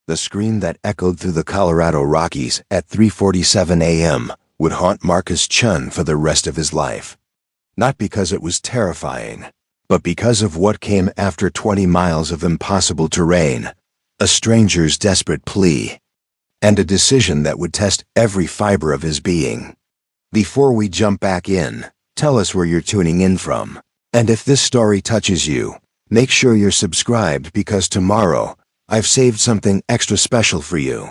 The scream that echoed through the Colorado Rockies at 3:47 a.m. would haunt Marcus Chun for the rest of his life. Not because it was terrifying, but because of what came after 20 miles of impossible terrain, a stranger's desperate plea, and a decision that would test every fiber of his being. Before we jump back in, tell us where you're tuning in from. And if this story touches you, make sure you're subscribed because tomorrow, I've saved something extra special for you.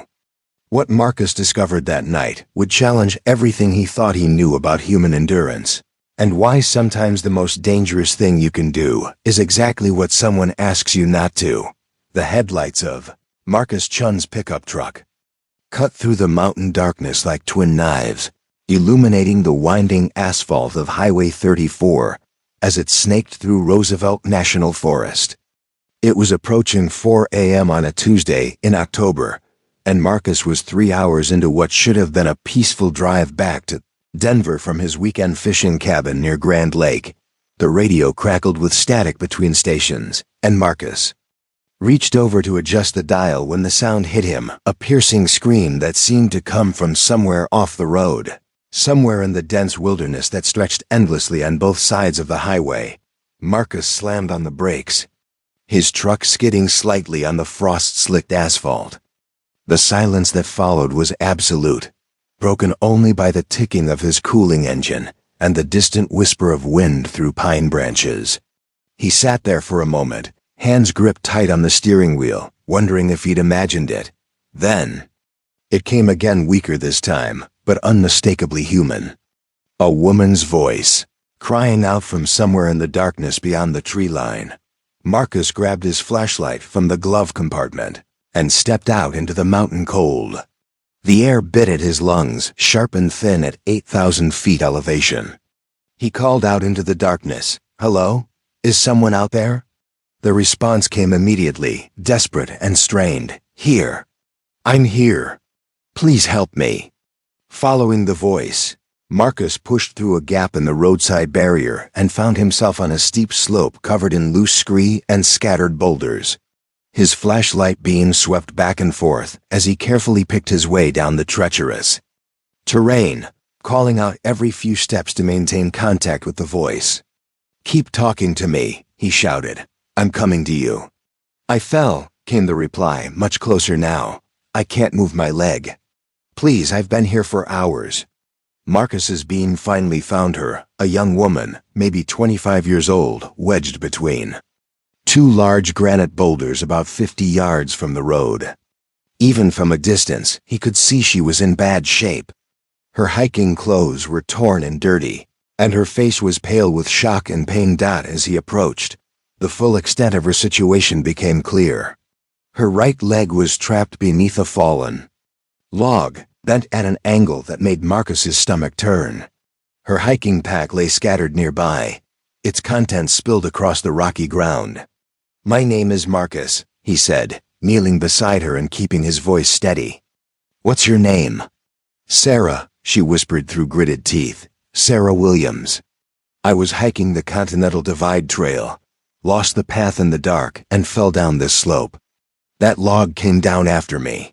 What Marcus discovered that night would challenge everything he thought he knew about human endurance, and why sometimes the most dangerous thing you can do is exactly what someone asks you not to. The headlights of Marcus Chun's pickup truck cut through the mountain darkness like twin knives, illuminating the winding asphalt of Highway 34 as it snaked through Roosevelt National Forest. It was approaching 4 a.m. on a Tuesday in October, and Marcus was 3 hours into what should have been a peaceful drive back to Denver from his weekend fishing cabin near Grand Lake. The radio crackled with static between stations, and Marcus reached over to adjust the dial when the sound hit him, a piercing scream that seemed to come from somewhere off the road, somewhere in the dense wilderness that stretched endlessly on both sides of the highway. Marcus slammed on the brakes, his truck skidding slightly on the frost-slicked asphalt. The silence that followed was absolute, broken only by the ticking of his cooling engine and the distant whisper of wind through pine branches. He sat there for a moment, hands gripped tight on the steering wheel, wondering if he'd imagined it. Then, it came again, weaker this time, but unmistakably human. A woman's voice, crying out from somewhere in the darkness beyond the tree line. Marcus grabbed his flashlight from the glove compartment and stepped out into the mountain cold. The air bit at his lungs, sharp and thin at 8,000 feet elevation. He called out into the darkness, "Hello? Is someone out there?" The response came immediately, desperate and strained. "Here. I'm here. Please help me." Following the voice, Marcus pushed through a gap in the roadside barrier and found himself on a steep slope covered in loose scree and scattered boulders. His flashlight beam swept back and forth as he carefully picked his way down the treacherous terrain, calling out every few steps to maintain contact with the voice. "Keep talking to me," he shouted. "I'm coming to you." "I fell," came the reply, much closer now. "I can't move my leg. Please, I've been here for hours." Marcus's beam finally found her, a young woman, maybe 25 years old, wedged between two large granite boulders about 50 yards from the road. Even from a distance, he could see she was in bad shape. Her hiking clothes were torn and dirty, and her face was pale with shock and pain. As he approached, the full extent of her situation became clear. Her right leg was trapped beneath a fallen log, bent at an angle that made Marcus's stomach turn. Her hiking pack lay scattered nearby, its contents spilled across the rocky ground. "My name is Marcus," he said, kneeling beside her and keeping his voice steady. "What's your name?" "Sarah," she whispered through gritted teeth. "Sarah Williams. I was hiking the Continental Divide Trail, lost the path in the dark, and fell down this slope. That log came down after me."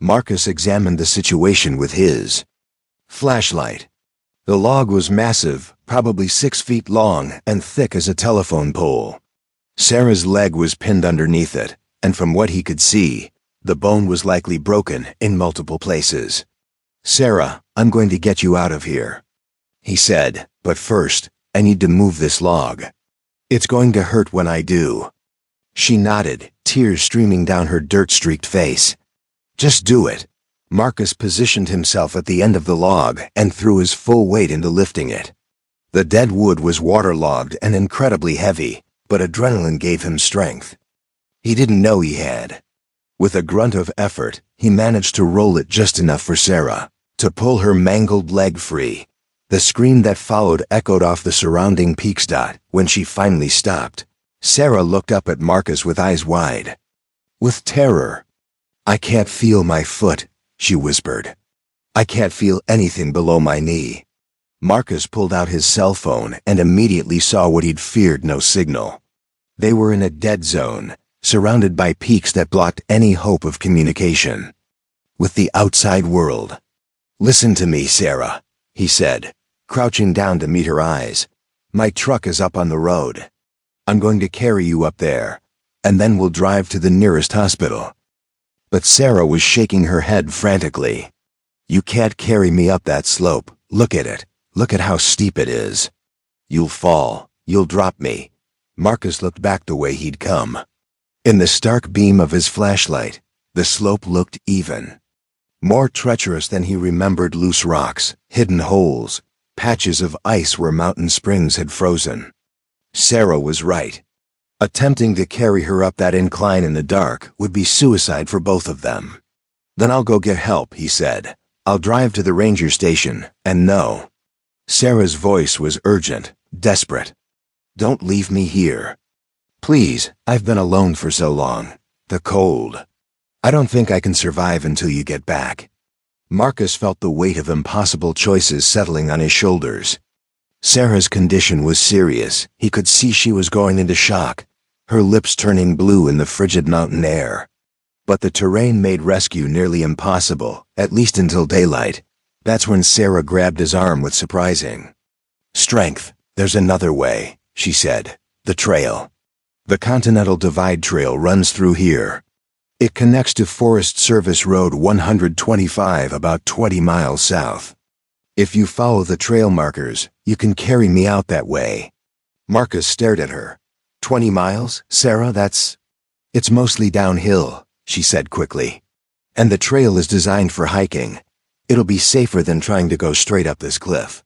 Marcus examined the situation with his flashlight. The log was massive, probably 6 feet long and thick as a telephone pole. Sarah's leg was pinned underneath it, and from what he could see, the bone was likely broken in multiple places. "Sarah, I'm going to get you out of here," he said, "but first, I need to move this log. It's going to hurt when I do." She nodded, tears streaming down her dirt-streaked face. "Just do it." Marcus positioned himself at the end of the log and threw his full weight into lifting it. The dead wood was waterlogged and incredibly heavy, but adrenaline gave him strength he didn't know he had. With a grunt of effort, he managed to roll it just enough for Sarah to pull her mangled leg free. The scream that followed echoed off the surrounding peaks. When she finally stopped, Sarah looked up at Marcus with eyes wide with terror. "I can't feel my foot," she whispered. "I can't feel anything below my knee." Marcus pulled out his cell phone and immediately saw what he'd feared: no signal. They were in a dead zone, surrounded by peaks that blocked any hope of communication with the outside world. "Listen to me, Sarah," he said, crouching down to meet her eyes. "My truck is up on the road. I'm going to carry you up there, and then we'll drive to the nearest hospital." But Sarah was shaking her head frantically. "You can't carry me up that slope. Look at it. Look at how steep it is. You'll fall. You'll drop me." Marcus looked back the way he'd come. In the stark beam of his flashlight, the slope looked even. More treacherous than he remembered: loose rocks, hidden holes, patches of ice where mountain springs had frozen. Sarah was right. Attempting to carry her up that incline in the dark would be suicide for both of them. "Then I'll go get help," he said. "I'll drive to the ranger station, and no." Sarah's voice was urgent, desperate. "Don't leave me here. Please, I've been alone for so long. The cold. I don't think I can survive until you get back." Marcus felt the weight of impossible choices settling on his shoulders. Sarah's condition was serious. He could see she was going into shock, her lips turning blue in the frigid mountain air. But the terrain made rescue nearly impossible, at least until daylight. That's when Sarah grabbed his arm with surprising strength. "There's another way," she said. "The trail. The Continental Divide Trail runs through here. It connects to Forest Service Road 125 about 20 miles south. If you follow the trail markers, you can carry me out that way." Marcus stared at her. 20 miles, Sarah, It's mostly downhill," she said quickly. "And the trail is designed for hiking. It'll be safer than trying to go straight up this cliff."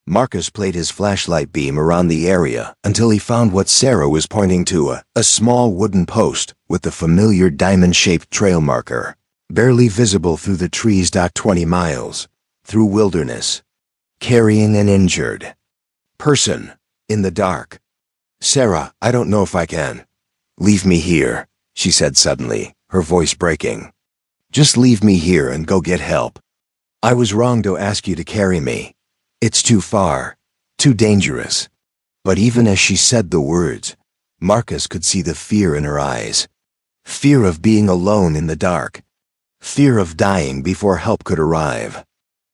Marcus played his flashlight beam around the area until he found what Sarah was pointing to, a small wooden post with the familiar diamond-shaped trail marker, barely visible through the trees. 20 miles, through wilderness, carrying an injured person, in the dark. "Sarah, I don't know if I can." "Leave me here," she said suddenly, her voice breaking. "Just leave me here and go get help. I was wrong to ask you to carry me. It's too far, too dangerous." But even as she said the words, Marcus could see the fear in her eyes. Fear of being alone in the dark. Fear of dying before help could arrive.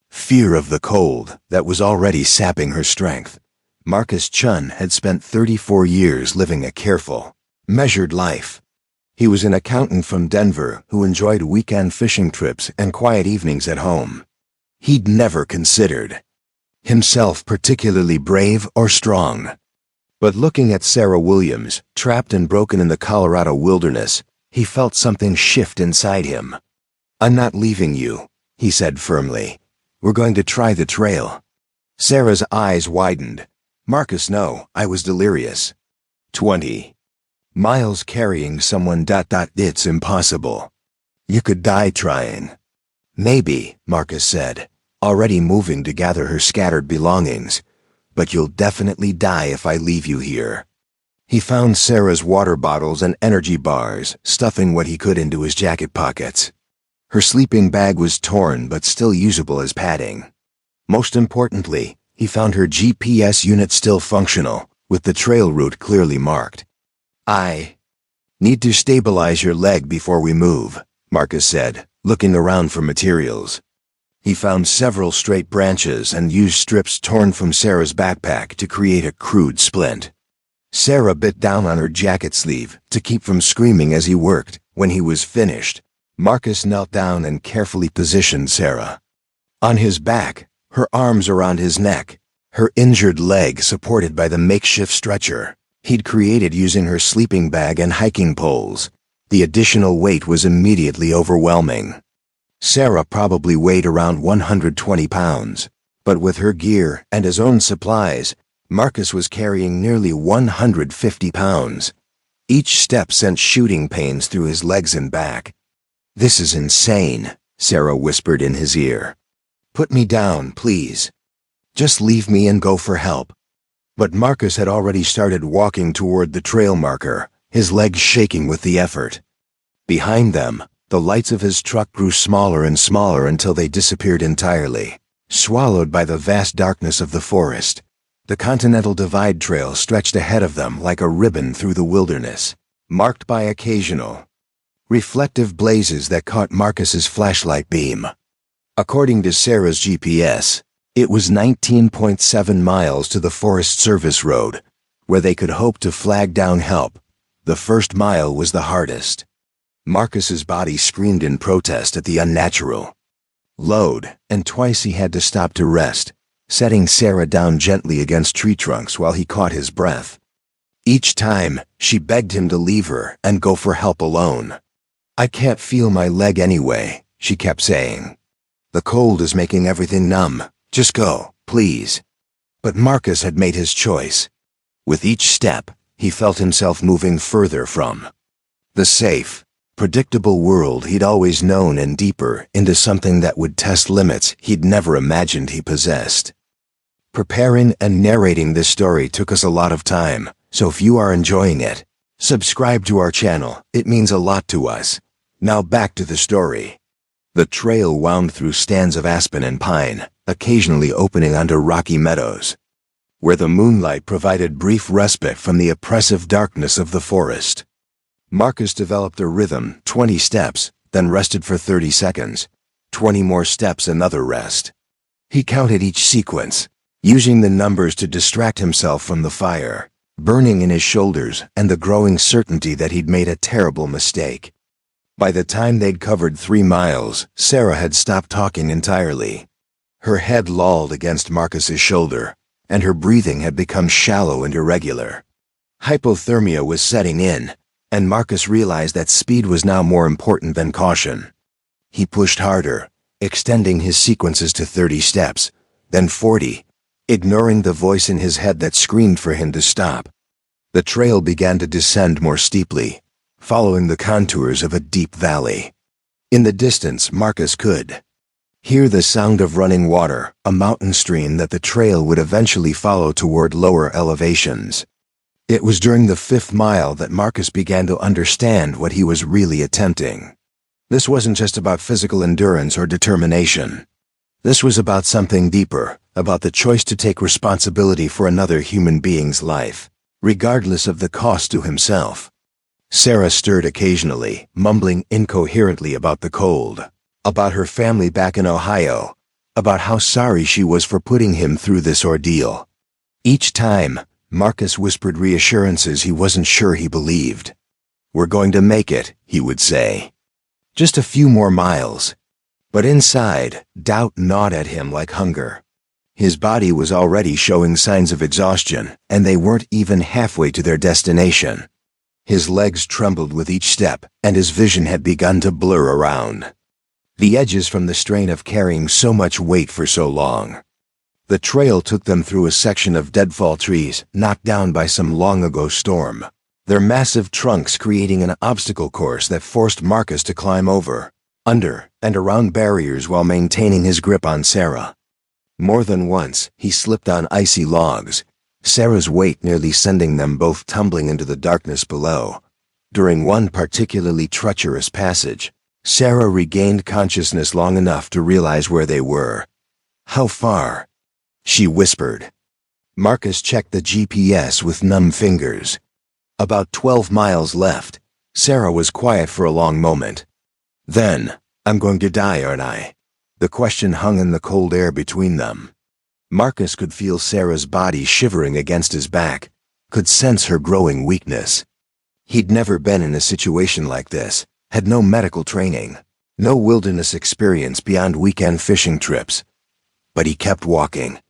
Fear of the cold that was already sapping her strength. Marcus Chun had spent 34 years living a careful, measured life. He was an accountant from Denver who enjoyed weekend fishing trips and quiet evenings at home. He'd never considered himself particularly brave or strong. But looking at Sarah Williams, trapped and broken in the Colorado wilderness, he felt something shift inside him. "I'm not leaving you," he said firmly. "We're going to try the trail." Sarah's eyes widened. "Marcus, no, I was delirious. 20 miles carrying someone. It's impossible. You could die trying." "Maybe," Marcus said, already moving to gather her scattered belongings. "But you'll definitely die if I leave you here." He found Sarah's water bottles and energy bars, stuffing what he could into his jacket pockets. Her sleeping bag was torn but still usable as padding. Most importantly, he found her GPS unit still functional, with the trail route clearly marked. "I need to stabilize your leg before we move," Marcus said, looking around for materials. He found several straight branches and used strips torn from Sarah's backpack to create a crude splint. Sarah bit down on her jacket sleeve to keep from screaming as he worked. When he was finished, Marcus knelt down and carefully positioned Sarah on his back, her arms around his neck, her injured leg supported by the makeshift stretcher he'd created using her sleeping bag and hiking poles. The additional weight was immediately overwhelming. Sarah probably weighed around 120 pounds, but with her gear and his own supplies, Marcus was carrying nearly 150 pounds. Each step sent shooting pains through his legs and back. "This is insane," Sarah whispered in his ear. "Put me down, please. Just leave me and go for help." But Marcus had already started walking toward the trail marker, his legs shaking with the effort. Behind them, the lights of his truck grew smaller and smaller until they disappeared entirely, swallowed by the vast darkness of the forest. The Continental Divide Trail stretched ahead of them like a ribbon through the wilderness. marked by occasional, reflective blazes that caught Marcus's flashlight beam. According to Sarah's GPS, it was 19.7 miles to the Forest Service Road, where they could hope to flag down help. The first mile was the hardest. Marcus's body screamed in protest at the unnatural load, and twice he had to stop to rest, setting Sarah down gently against tree trunks while he caught his breath. Each time, she begged him to leave her and go for help alone. "I can't feel my leg anyway," she kept saying. "The cold is making everything numb. Just go, please." But Marcus had made his choice. With each step, he felt himself moving further from the safe, predictable world he'd always known and deeper into something that would test limits he'd never imagined he possessed. Preparing and narrating this story took us a lot of time, so if you are enjoying it, subscribe to our channel. It means a lot to us. Now back to the story. The trail wound through stands of aspen and pine, occasionally opening onto rocky meadows, where the moonlight provided brief respite from the oppressive darkness of the forest. Marcus developed a rhythm: 20 steps, then rested for 30 seconds, 20 more steps, another rest. He counted each sequence, using the numbers to distract himself from the fire burning in his shoulders and the growing certainty that he'd made a terrible mistake. By the time they'd covered 3 miles, Sarah had stopped talking entirely. Her head lolled against Marcus's shoulder, and her breathing had become shallow and irregular. Hypothermia was setting in, and Marcus realized that speed was now more important than caution. He pushed harder, extending his sequences to 30 steps, then 40, ignoring the voice in his head that screamed for him to stop. The trail began to descend more steeply, following the contours of a deep valley. In the distance, Marcus could hear the sound of running water, a mountain stream that the trail would eventually follow toward lower elevations. It was during the 5th mile that Marcus began to understand what he was really attempting. This wasn't just about physical endurance or determination. This was about something deeper, about the choice to take responsibility for another human being's life, regardless of the cost to himself. Sarah stirred occasionally, mumbling incoherently about the cold, about her family back in Ohio, about how sorry she was for putting him through this ordeal. Each time, Marcus whispered reassurances he wasn't sure he believed. "We're going to make it," he would say. "Just a few more miles." But inside, doubt gnawed at him like hunger. His body was already showing signs of exhaustion, and they weren't even halfway to their destination. His legs trembled with each step, and his vision had begun to blur around the edges from the strain of carrying so much weight for so long. The trail took them through a section of deadfall trees knocked down by some long-ago storm, their massive trunks creating an obstacle course that forced Marcus to climb over, under, and around barriers while maintaining his grip on Sarah. More than once, he slipped on icy logs, Sarah's weight nearly sending them both tumbling into the darkness below. During one particularly treacherous passage, Sarah regained consciousness long enough to realize where they were. "How far?" she whispered. Marcus checked the GPS with numb fingers. "About 12 miles left." Sarah was quiet for a long moment. Then, "I'm going to die, aren't I?" The question hung in the cold air between them. Marcus could feel Sarah's body shivering against his back, could sense her growing weakness. He'd never been in a situation like this, had no medical training, no wilderness experience beyond weekend fishing trips. But he kept walking.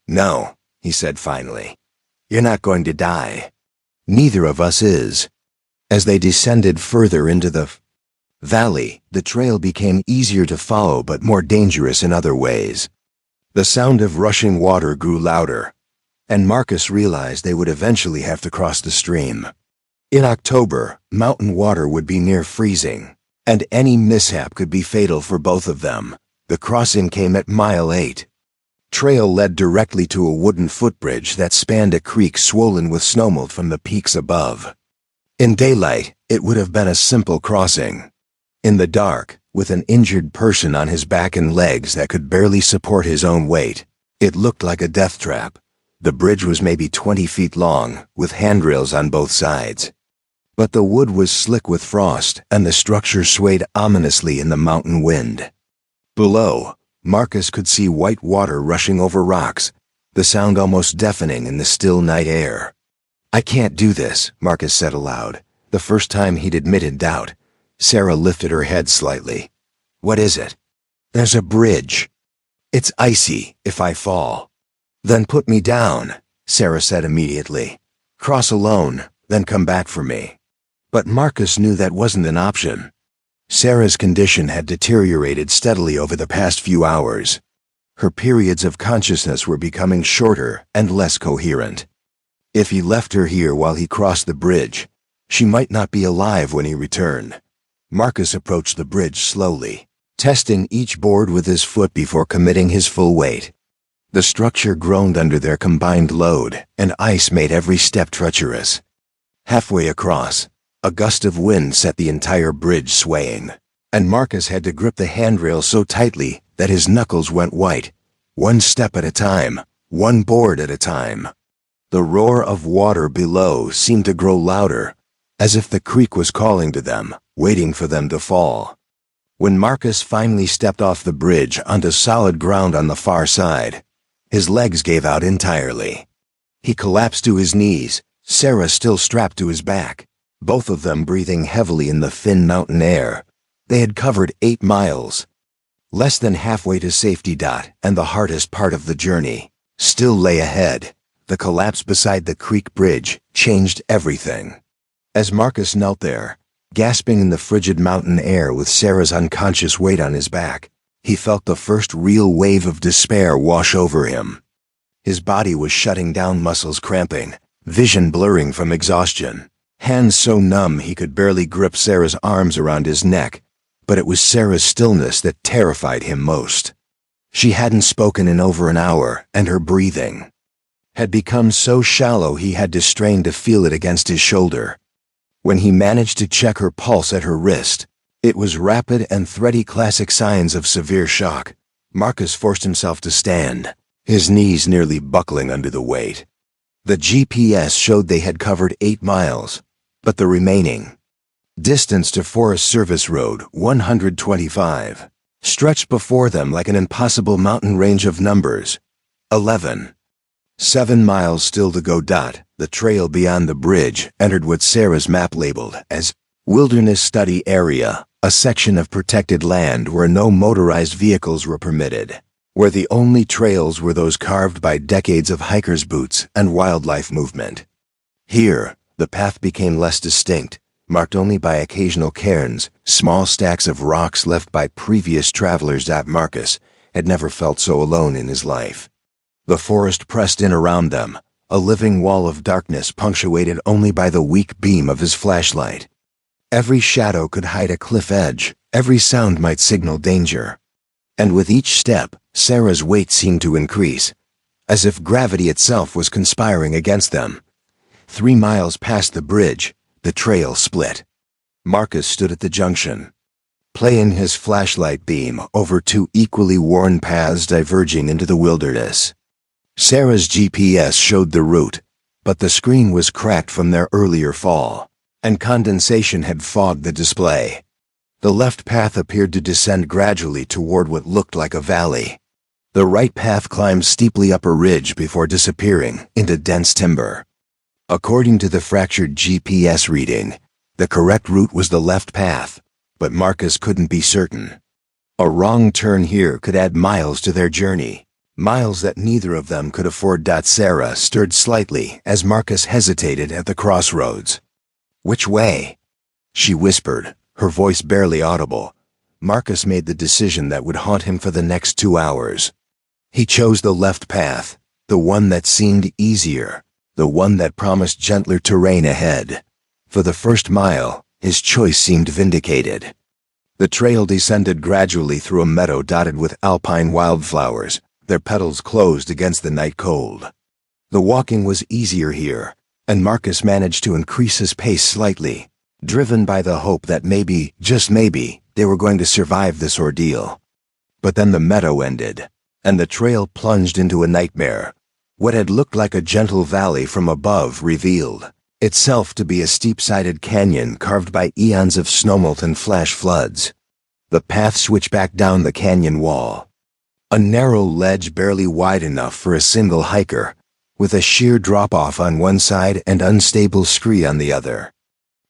"No," he said finally. "You're not going to die. Neither of us is." As they descended further into the valley, the trail became easier to follow but more dangerous in other ways. The sound of rushing water grew louder, and Marcus realized they would eventually have to cross the stream. In October, mountain water would be near freezing, and any mishap could be fatal for both of them. The crossing came at mile 8. Trail led directly to a wooden footbridge that spanned a creek swollen with snowmelt from the peaks above. In daylight, it would have been a simple crossing. In the dark, with an injured person on his back and legs that could barely support his own weight, it looked like a death trap. The bridge was maybe 20 feet long, with handrails on both sides. But the wood was slick with frost, and the structure swayed ominously in the mountain wind. Below, Marcus could see white water rushing over rocks, the sound almost deafening in the still night air. "I can't do this," Marcus said aloud, the first time he'd admitted doubt. Sarah lifted her head slightly. "What is it?" "There's a bridge. It's icy if I fall." "Then put me down," Sarah said immediately. "Cross alone, then come back for me." But Marcus knew that wasn't an option. Sarah's condition had deteriorated steadily over the past few hours. Her periods of consciousness were becoming shorter and less coherent. If he left her here while he crossed the bridge, she might not be alive when he returned. Marcus approached the bridge slowly, testing each board with his foot before committing his full weight. The structure groaned under their combined load, and ice made every step treacherous. Halfway across, a gust of wind set the entire bridge swaying, and Marcus had to grip the handrail so tightly that his knuckles went white, one step at a time, one board at a time. The roar of water below seemed to grow louder, as if the creek was calling to them, waiting for them to fall. When Marcus finally stepped off the bridge onto solid ground on the far side, his legs gave out entirely. He collapsed to his knees, Sarah still strapped to his back, both of them breathing heavily in the thin mountain air. They had covered 8 miles. Less than halfway to safety. And the hardest part of the journey still lay ahead. The collapse beside the creek bridge changed everything. As Marcus knelt there, gasping in the frigid mountain air with Sarah's unconscious weight on his back, he felt the first real wave of despair wash over him. His body was shutting down, muscles cramping, vision blurring from exhaustion, hands so numb he could barely grip Sarah's arms around his neck. But it was Sarah's stillness that terrified him most. She hadn't spoken in over an hour, and her breathing had become so shallow he had to strain to feel it against his shoulder. When he managed to check her pulse at her wrist, it was rapid and thready, classic signs of severe shock. Marcus forced himself to stand, his knees nearly buckling under the weight. The GPS showed they had covered 8 miles, but the remaining distance to Forest Service Road 125 stretched before them like an impossible mountain range of numbers. 11. 7 miles still to go. The trail beyond the bridge entered what Sarah's map labeled as Wilderness Study Area, a section of protected land where no motorized vehicles were permitted, where the only trails were those carved by decades of hikers' boots and wildlife movement. Here, the path became less distinct, marked only by occasional cairns, small stacks of rocks left by previous travelers. Marcus had never felt so alone in his life. The forest pressed in around them, a living wall of darkness punctuated only by the weak beam of his flashlight. Every shadow could hide a cliff edge, every sound might signal danger. And with each step, Sarah's weight seemed to increase, as if gravity itself was conspiring against them. 3 miles past the bridge, the trail split. Marcus stood at the junction, playing his flashlight beam over 2 equally worn paths diverging into the wilderness. Sarah's GPS showed the route, but the screen was cracked from their earlier fall, and condensation had fogged the display. The left path appeared to descend gradually toward what looked like a valley. The right path climbed steeply up a ridge before disappearing into dense timber. According to the fractured GPS reading, the correct route was the left path, but Marcus couldn't be certain. A wrong turn here could add miles to their journey, miles that neither of them could afford. Sarah stirred slightly as Marcus hesitated at the crossroads. "Which way?" she whispered, her voice barely audible. Marcus made the decision that would haunt him for the next 2 hours. He chose the left path, the one that seemed easier, the one that promised gentler terrain ahead. For the first mile, his choice seemed vindicated. The trail descended gradually through a meadow dotted with alpine wildflowers, their petals closed against the night cold. The walking was easier here, and Marcus managed to increase his pace slightly, driven by the hope that maybe, just maybe, they were going to survive this ordeal. But then the meadow ended, and the trail plunged into a nightmare. What had looked like a gentle valley from above revealed itself to be a steep-sided canyon carved by eons of snowmelt and flash floods. The path switched back down the canyon wall. A narrow ledge barely wide enough for a single hiker, with a sheer drop-off on one side and unstable scree on the other.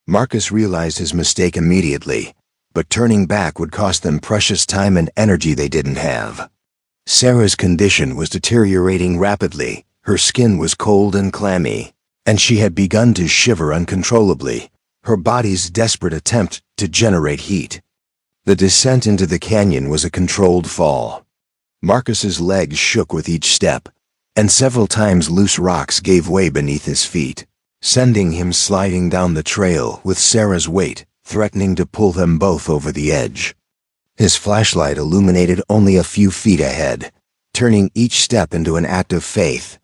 Marcus realized his mistake immediately, but turning back would cost them precious time and energy they didn't have. Sarah's condition was deteriorating rapidly, her skin was cold and clammy, and she had begun to shiver uncontrollably, her body's desperate attempt to generate heat. The descent into the canyon was a controlled fall. Marcus's legs shook with each step, and several times loose rocks gave way beneath his feet, sending him sliding down the trail with Sarah's weight threatening to pull them both over the edge. His flashlight illuminated only a few feet ahead, turning each step into an act of faith.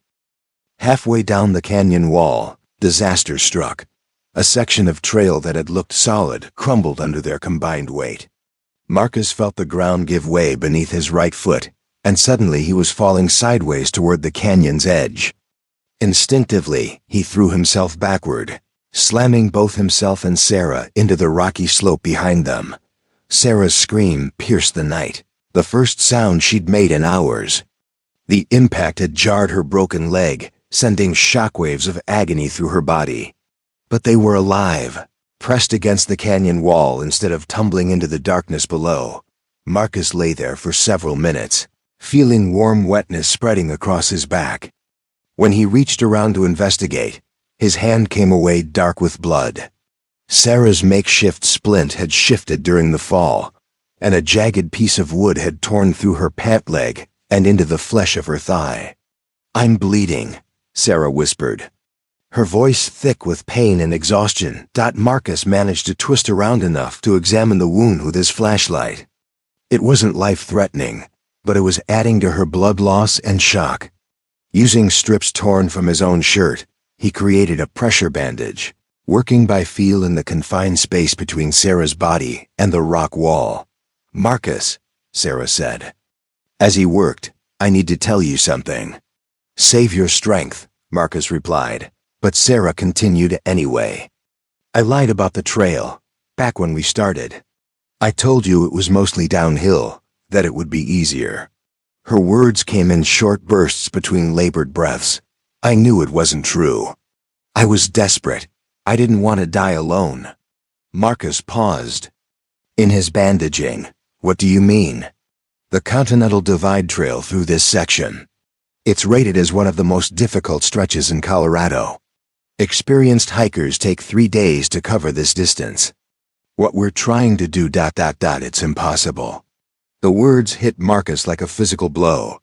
Halfway down the canyon wall, disaster struck. A section of trail that had looked solid crumbled under their combined weight. Marcus felt the ground give way beneath his right foot, and suddenly he was falling sideways toward the canyon's edge. Instinctively, he threw himself backward, slamming both himself and Sarah into the rocky slope behind them. Sarah's scream pierced the night, the first sound she'd made in hours. The impact had jarred her broken leg, sending shockwaves of agony through her body. But they were alive, pressed against the canyon wall instead of tumbling into the darkness below. Marcus lay there for several minutes, feeling warm wetness spreading across his back. When he reached around to investigate, his hand came away dark with blood. Sarah's makeshift splint had shifted during the fall, and a jagged piece of wood had torn through her pant leg and into the flesh of her thigh. "I'm bleeding," Sarah whispered, her voice thick with pain and exhaustion. Marcus managed to twist around enough to examine the wound with his flashlight. It wasn't life-threatening, but it was adding to her blood loss and shock. Using strips torn from his own shirt, he created a pressure bandage, working by feel in the confined space between Sarah's body and the rock wall. "Marcus," Sarah said. As he worked, "I need to tell you something." "Save your strength," Marcus replied, but Sarah continued anyway. "I lied about the trail, back when we started. I told you it was mostly downhill, that it would be easier." Her words came in short bursts between labored breaths. "I knew it wasn't true. I was desperate. I didn't want to die alone." Marcus paused. "In his bandaging, what do you mean?" "The Continental Divide Trail through this section. It's rated as one of the most difficult stretches in Colorado. Experienced hikers take 3 days to cover this distance. What we're trying to do... it's impossible." The words hit Marcus like a physical blow.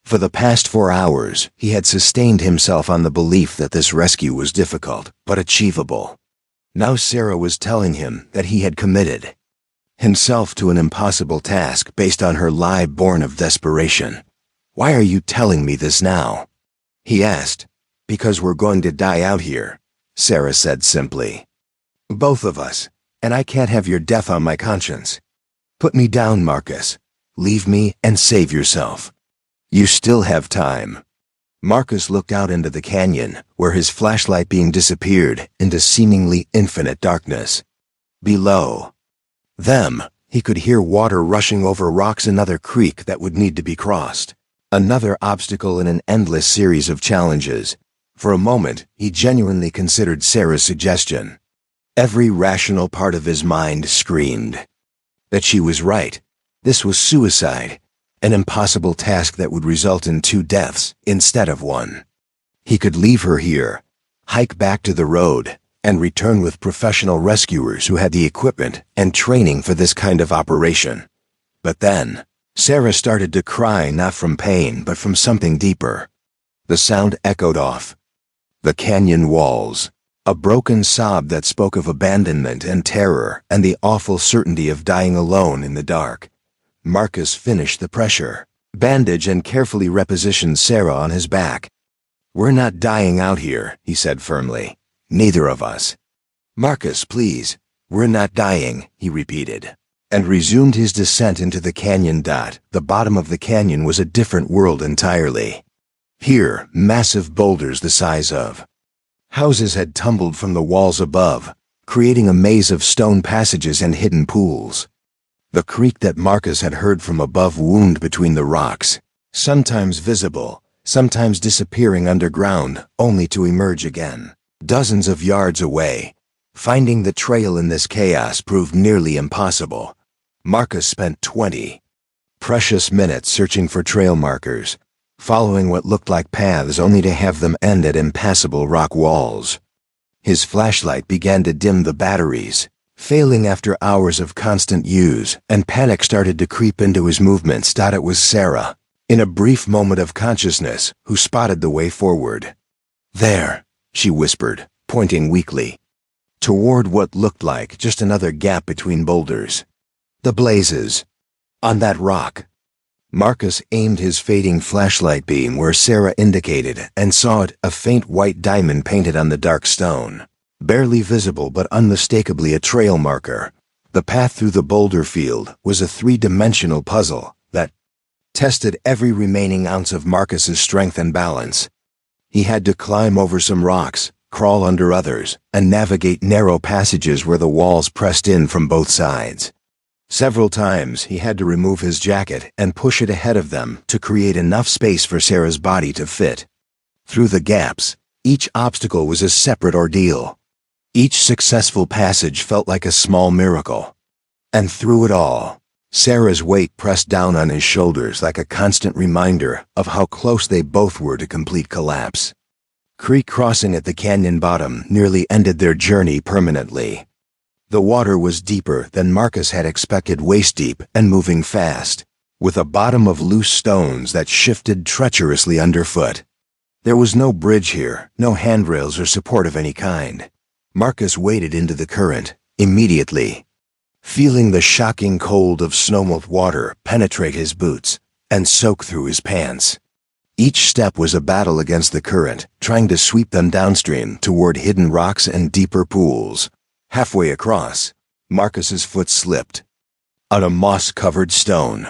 For the past 4 hours, he had sustained himself on the belief that this rescue was difficult, but achievable. Now Sarah was telling him that he had committed himself to an impossible task based on her lie born of desperation. "Why are you telling me this now?" he asked. "Because we're going to die out here," Sarah said simply. "Both of us, and I can't have your death on my conscience. Put me down, Marcus. Leave me and save yourself. You still have time." Marcus looked out into the canyon, where his flashlight beam disappeared into seemingly infinite darkness. Below them, he could hear water rushing over rocks, another creek that would need to be crossed. Another obstacle in an endless series of challenges. For a moment, he genuinely considered Sarah's suggestion. Every rational part of his mind screamed that she was right. This was suicide, an impossible task that would result in 2 deaths instead of 1. He could leave her here, hike back to the road, and return with professional rescuers who had the equipment and training for this kind of operation. But then, Sarah started to cry, not from pain but from something deeper. The sound echoed off the canyon walls, a broken sob that spoke of abandonment and terror and the awful certainty of dying alone in the dark. Marcus finished the pressure bandage and carefully repositioned Sarah on his back. "We're not dying out here," he said firmly. "Neither of us." "Marcus, please. We're not dying," he repeated, and resumed his descent into the canyon. The bottom of the canyon was a different world entirely. Here, massive boulders the size of Houses had tumbled from the walls above, creating a maze of stone passages and hidden pools. The creak that Marcus had heard from above wound between the rocks, sometimes visible, sometimes disappearing underground, only to emerge again, dozens of yards away. Finding the trail in this chaos proved nearly impossible. Marcus spent 20 precious minutes searching for trail markers, following what looked like paths only to have them end at impassable rock walls. His flashlight began to dim the batteries, failing after hours of constant use, and panic started to creep into his movements. It was Sarah, in a brief moment of consciousness, who spotted the way forward. "There," she whispered, pointing weakly toward what looked like just another gap between boulders. "The blazes. On that rock." Marcus aimed his fading flashlight beam where Sarah indicated and saw it, a faint white diamond painted on the dark stone. Barely visible but unmistakably a trail marker. The path through the boulder field was a three-dimensional puzzle that tested every remaining ounce of Marcus's strength and balance. He had to climb over some rocks, crawl under others, and navigate narrow passages where the walls pressed in from both sides. Several times he had to remove his jacket and push it ahead of them to create enough space for Sarah's body to fit. Through the gaps, each obstacle was a separate ordeal. Each successful passage felt like a small miracle. And through it all, Sarah's weight pressed down on his shoulders like a constant reminder of how close they both were to complete collapse. Creek crossing at the canyon bottom nearly ended their journey permanently. The water was deeper than Marcus had expected, waist-deep and moving fast, with a bottom of loose stones that shifted treacherously underfoot. There was no bridge here, no handrails or support of any kind. Marcus waded into the current, immediately, feeling the shocking cold of snow-melt water penetrate his boots and soak through his pants. Each step was a battle against the current, trying to sweep them downstream toward hidden rocks and deeper pools. Halfway across, Marcus's foot slipped on a moss-covered stone.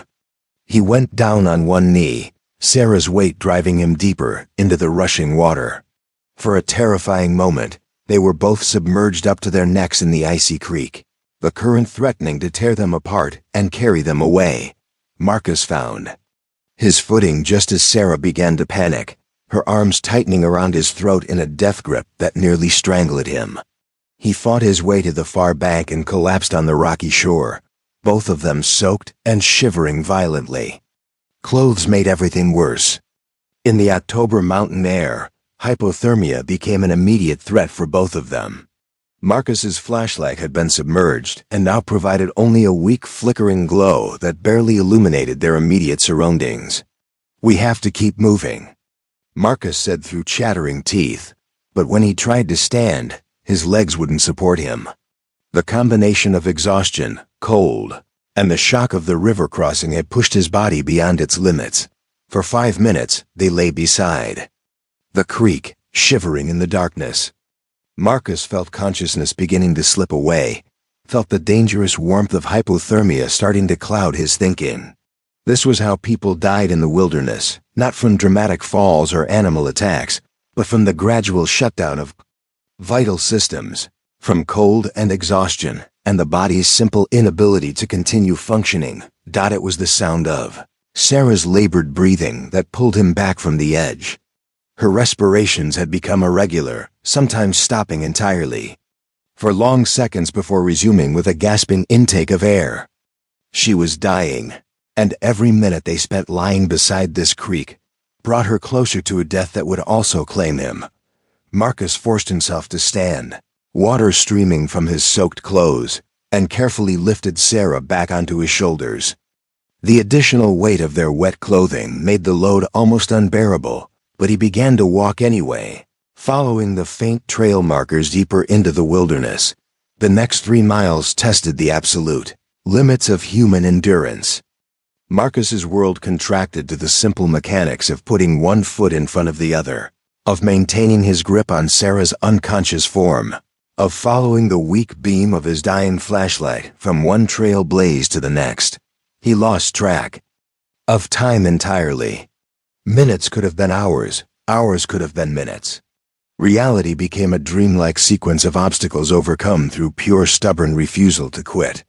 He went down on one knee, Sarah's weight driving him deeper into the rushing water. For a terrifying moment, they were both submerged up to their necks in the icy creek, the current threatening to tear them apart and carry them away. Marcus found his footing just as Sarah began to panic, her arms tightening around his throat in a death grip that nearly strangled him. He fought his way to the far bank and collapsed on the rocky shore, both of them soaked and shivering violently. Clothes made everything worse. In the October mountain air, hypothermia became an immediate threat for both of them. Marcus's flashlight had been submerged and now provided only a weak flickering glow that barely illuminated their immediate surroundings. "We have to keep moving," Marcus said through chattering teeth, but when he tried to stand, his legs wouldn't support him. The combination of exhaustion, cold, and the shock of the river crossing had pushed his body beyond its limits. For 5 minutes, they lay beside the creek, shivering in the darkness. Marcus felt consciousness beginning to slip away, felt the dangerous warmth of hypothermia starting to cloud his thinking. This was how people died in the wilderness, not from dramatic falls or animal attacks, but from the gradual shutdown of vital systems, from cold and exhaustion, and the body's simple inability to continue functioning. It was the sound of Sarah's labored breathing that pulled him back from the edge. Her respirations had become irregular, sometimes stopping entirely, for long seconds before resuming with a gasping intake of air. She was dying, and every minute they spent lying beside this creek brought her closer to a death that would also claim him. Marcus forced himself to stand, water streaming from his soaked clothes, and carefully lifted Sarah back onto his shoulders. The additional weight of their wet clothing made the load almost unbearable, but he began to walk anyway, following the faint trail markers deeper into the wilderness. The next 3 miles tested the absolute limits of human endurance. Marcus's world contracted to the simple mechanics of putting one foot in front of the other, of maintaining his grip on Sarah's unconscious form, of following the weak beam of his dying flashlight from one trail blaze to the next. He lost track of time entirely. Minutes could have been hours, hours could have been minutes. Reality became a dreamlike sequence of obstacles overcome through pure stubborn refusal to quit.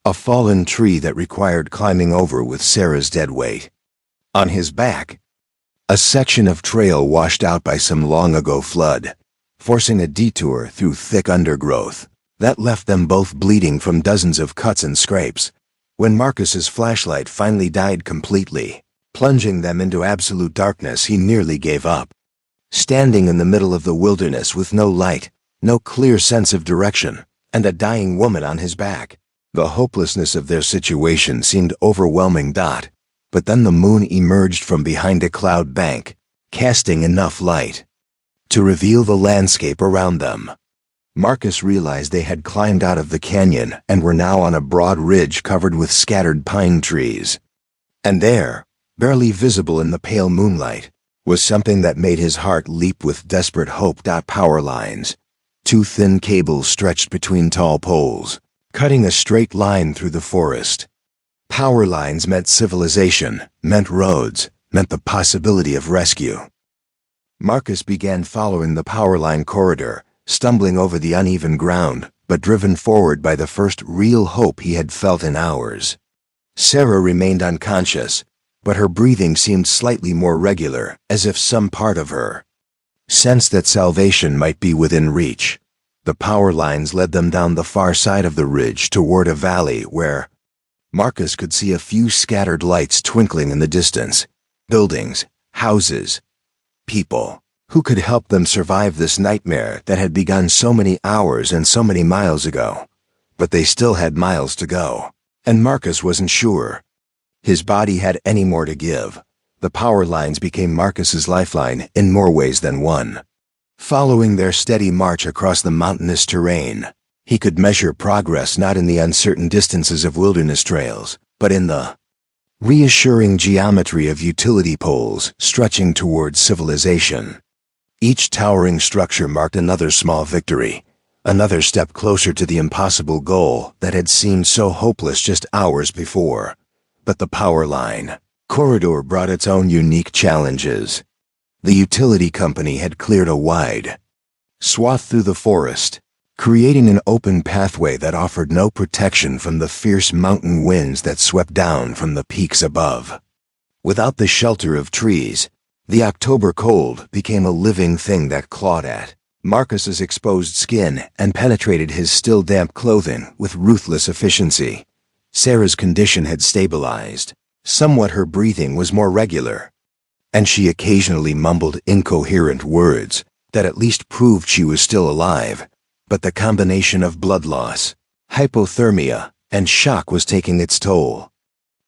A fallen tree that required climbing over with Sarah's dead weight. On his back, a section of trail washed out by some long-ago flood, forcing a detour through thick undergrowth that left them both bleeding from dozens of cuts and scrapes. When Marcus's flashlight finally died completely, plunging them into absolute darkness, he nearly gave up. Standing in the middle of the wilderness with no light, no clear sense of direction, and a dying woman on his back, the hopelessness of their situation seemed overwhelming. But then the moon emerged from behind a cloud bank, casting enough light to reveal the landscape around them. Marcus realized they had climbed out of the canyon and were now on a broad ridge covered with scattered pine trees. And there, barely visible in the pale moonlight, was something that made his heart leap with desperate hope. Power lines. Two thin cables stretched between tall poles, cutting a straight line through the forest. Power lines meant civilization, meant roads, meant the possibility of rescue. Marcus began following the power line corridor, stumbling over the uneven ground, but driven forward by the first real hope he had felt in hours. Sarah remained unconscious, but her breathing seemed slightly more regular, as if some part of her sensed that salvation might be within reach. The power lines led them down the far side of the ridge toward a valley where Marcus could see a few scattered lights twinkling in the distance. Buildings, houses, people who could help them survive this nightmare that had begun so many hours and so many miles ago. But they still had miles to go, and Marcus wasn't sure his body had any more to give. The power lines became Marcus's lifeline in more ways than one. Following their steady march across the mountainous terrain, he could measure progress not in the uncertain distances of wilderness trails, but in the reassuring geometry of utility poles stretching towards civilization. Each towering structure marked another small victory, another step closer to the impossible goal that had seemed so hopeless just hours before. But the power line corridor brought its own unique challenges. The utility company had cleared a wide swath through the forest, creating an open pathway that offered no protection from the fierce mountain winds that swept down from the peaks above. Without the shelter of trees, the October cold became a living thing that clawed at Marcus's exposed skin and penetrated his still damp clothing with ruthless efficiency. Sarah's condition had stabilized. Somewhat her breathing was more regular, and she occasionally mumbled incoherent words that at least proved she was still alive. But the combination of blood loss, hypothermia, and shock was taking its toll.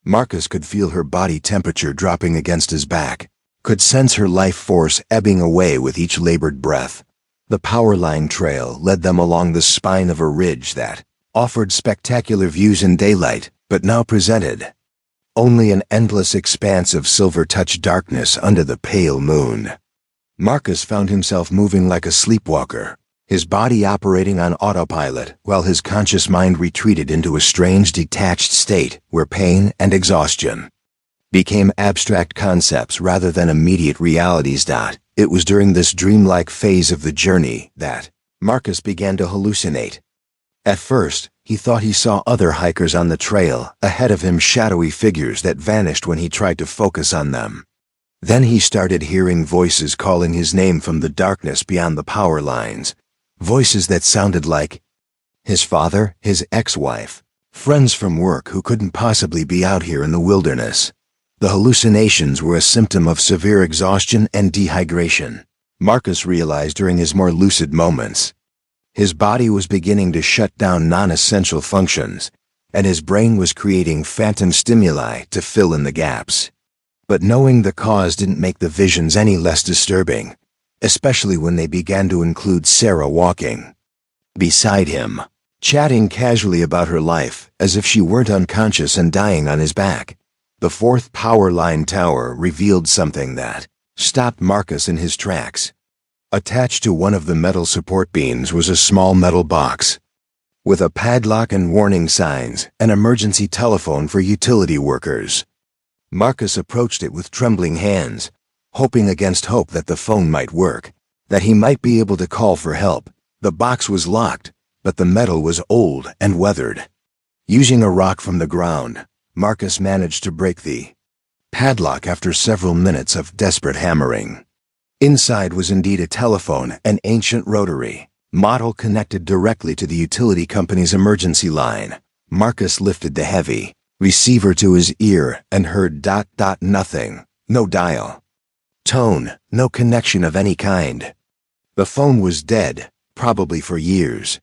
Marcus could feel her body temperature dropping against his back, could sense her life force ebbing away with each labored breath. The power line trail led them along the spine of a ridge that offered spectacular views in daylight, but now presented only an endless expanse of silver-touched darkness under the pale moon. Marcus found himself moving like a sleepwalker, his body operating on autopilot while his conscious mind retreated into a strange detached state where pain and exhaustion became abstract concepts rather than immediate realities. It was during this dreamlike phase of the journey that Marcus began to hallucinate. At first, he thought he saw other hikers on the trail, ahead of him shadowy figures that vanished when he tried to focus on them. Then he started hearing voices calling his name from the darkness beyond the power lines, voices that sounded like his father, his ex-wife, friends from work who couldn't possibly be out here in the wilderness. The hallucinations were a symptom of severe exhaustion and dehydration, Marcus realized during his more lucid moments. His body was beginning to shut down non-essential functions, and his brain was creating phantom stimuli to fill in the gaps. But knowing the cause didn't make the visions any less disturbing, especially when they began to include Sarah walking beside him, chatting casually about her life as if she weren't unconscious and dying on his back. The fourth power line tower revealed something that stopped Marcus in his tracks. Attached to one of the metal support beams was a small metal box with a padlock and warning signs, an emergency telephone for utility workers. Marcus approached it with trembling hands, hoping against hope that the phone might work. that he might be able to call for help. The box was locked, but the metal was old and weathered. Using a rock from the ground, Marcus managed to break the padlock after several minutes of desperate hammering. Inside was indeed a telephone, an ancient rotary model connected directly to the utility company's emergency line. Marcus lifted the heavy receiver to his ear and heard ... nothing. No dial tone, no connection of any kind. The phone was dead, probably for years.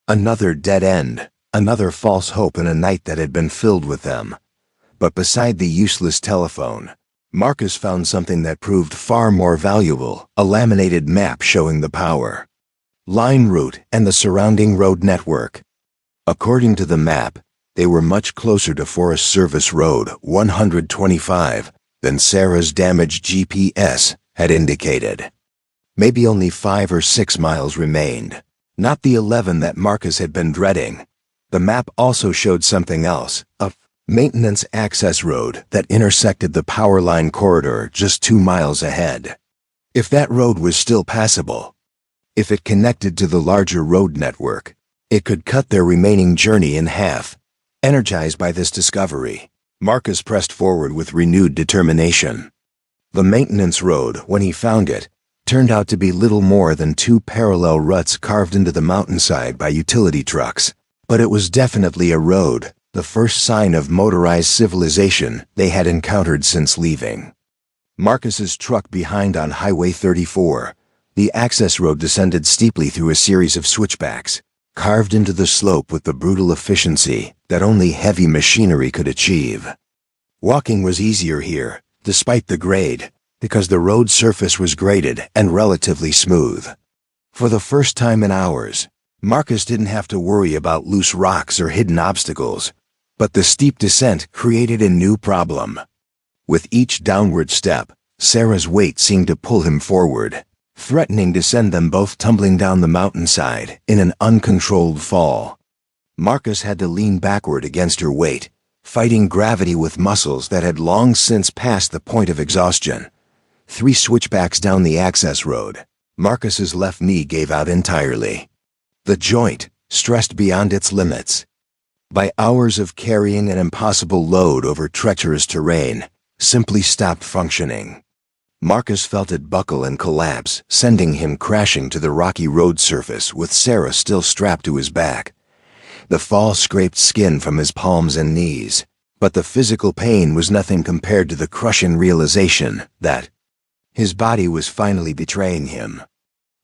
Another dead end, another false hope in a night that had been filled with them. But beside the useless telephone, Marcus found something that proved far more valuable, a laminated map showing the power line route and the surrounding road network. According to the map, they were much closer to Forest Service Road 125 than Sarah's damaged GPS had indicated. Maybe only 5 or 6 miles remained, not the 11 that Marcus had been dreading. The map also showed something else, a maintenance access road that intersected the power line corridor just 2 miles ahead. If that road was still passable, if it connected to the larger road network, it could cut their remaining journey in half. Energized by this discovery, Marcus pressed forward with renewed determination. The maintenance road, when he found it, turned out to be little more than 2 parallel ruts carved into the mountainside by utility trucks. But it was definitely a road, the first sign of motorized civilization they had encountered since leaving. Marcus's truck behind on Highway 34, the access road descended steeply through a series of switchbacks, carved into the slope with the brutal efficiency that only heavy machinery could achieve. Walking was easier here, despite the grade, because the road surface was graded and relatively smooth. For the first time in hours, Marcus didn't have to worry about loose rocks or hidden obstacles, but the steep descent created a new problem. With each downward step, Sarah's weight seemed to pull him forward, threatening to send them both tumbling down the mountainside in an uncontrolled fall. Marcus had to lean backward against her weight, fighting gravity with muscles that had long since passed the point of exhaustion. 3 switchbacks down the access road, Marcus's left knee gave out entirely. The joint, stressed beyond its limits by hours of carrying an impossible load over treacherous terrain, simply stopped functioning. Marcus felt it buckle and collapse, sending him crashing to the rocky road surface with Sarah still strapped to his back. The fall scraped skin from his palms and knees, but the physical pain was nothing compared to the crushing realization that his body was finally betraying him.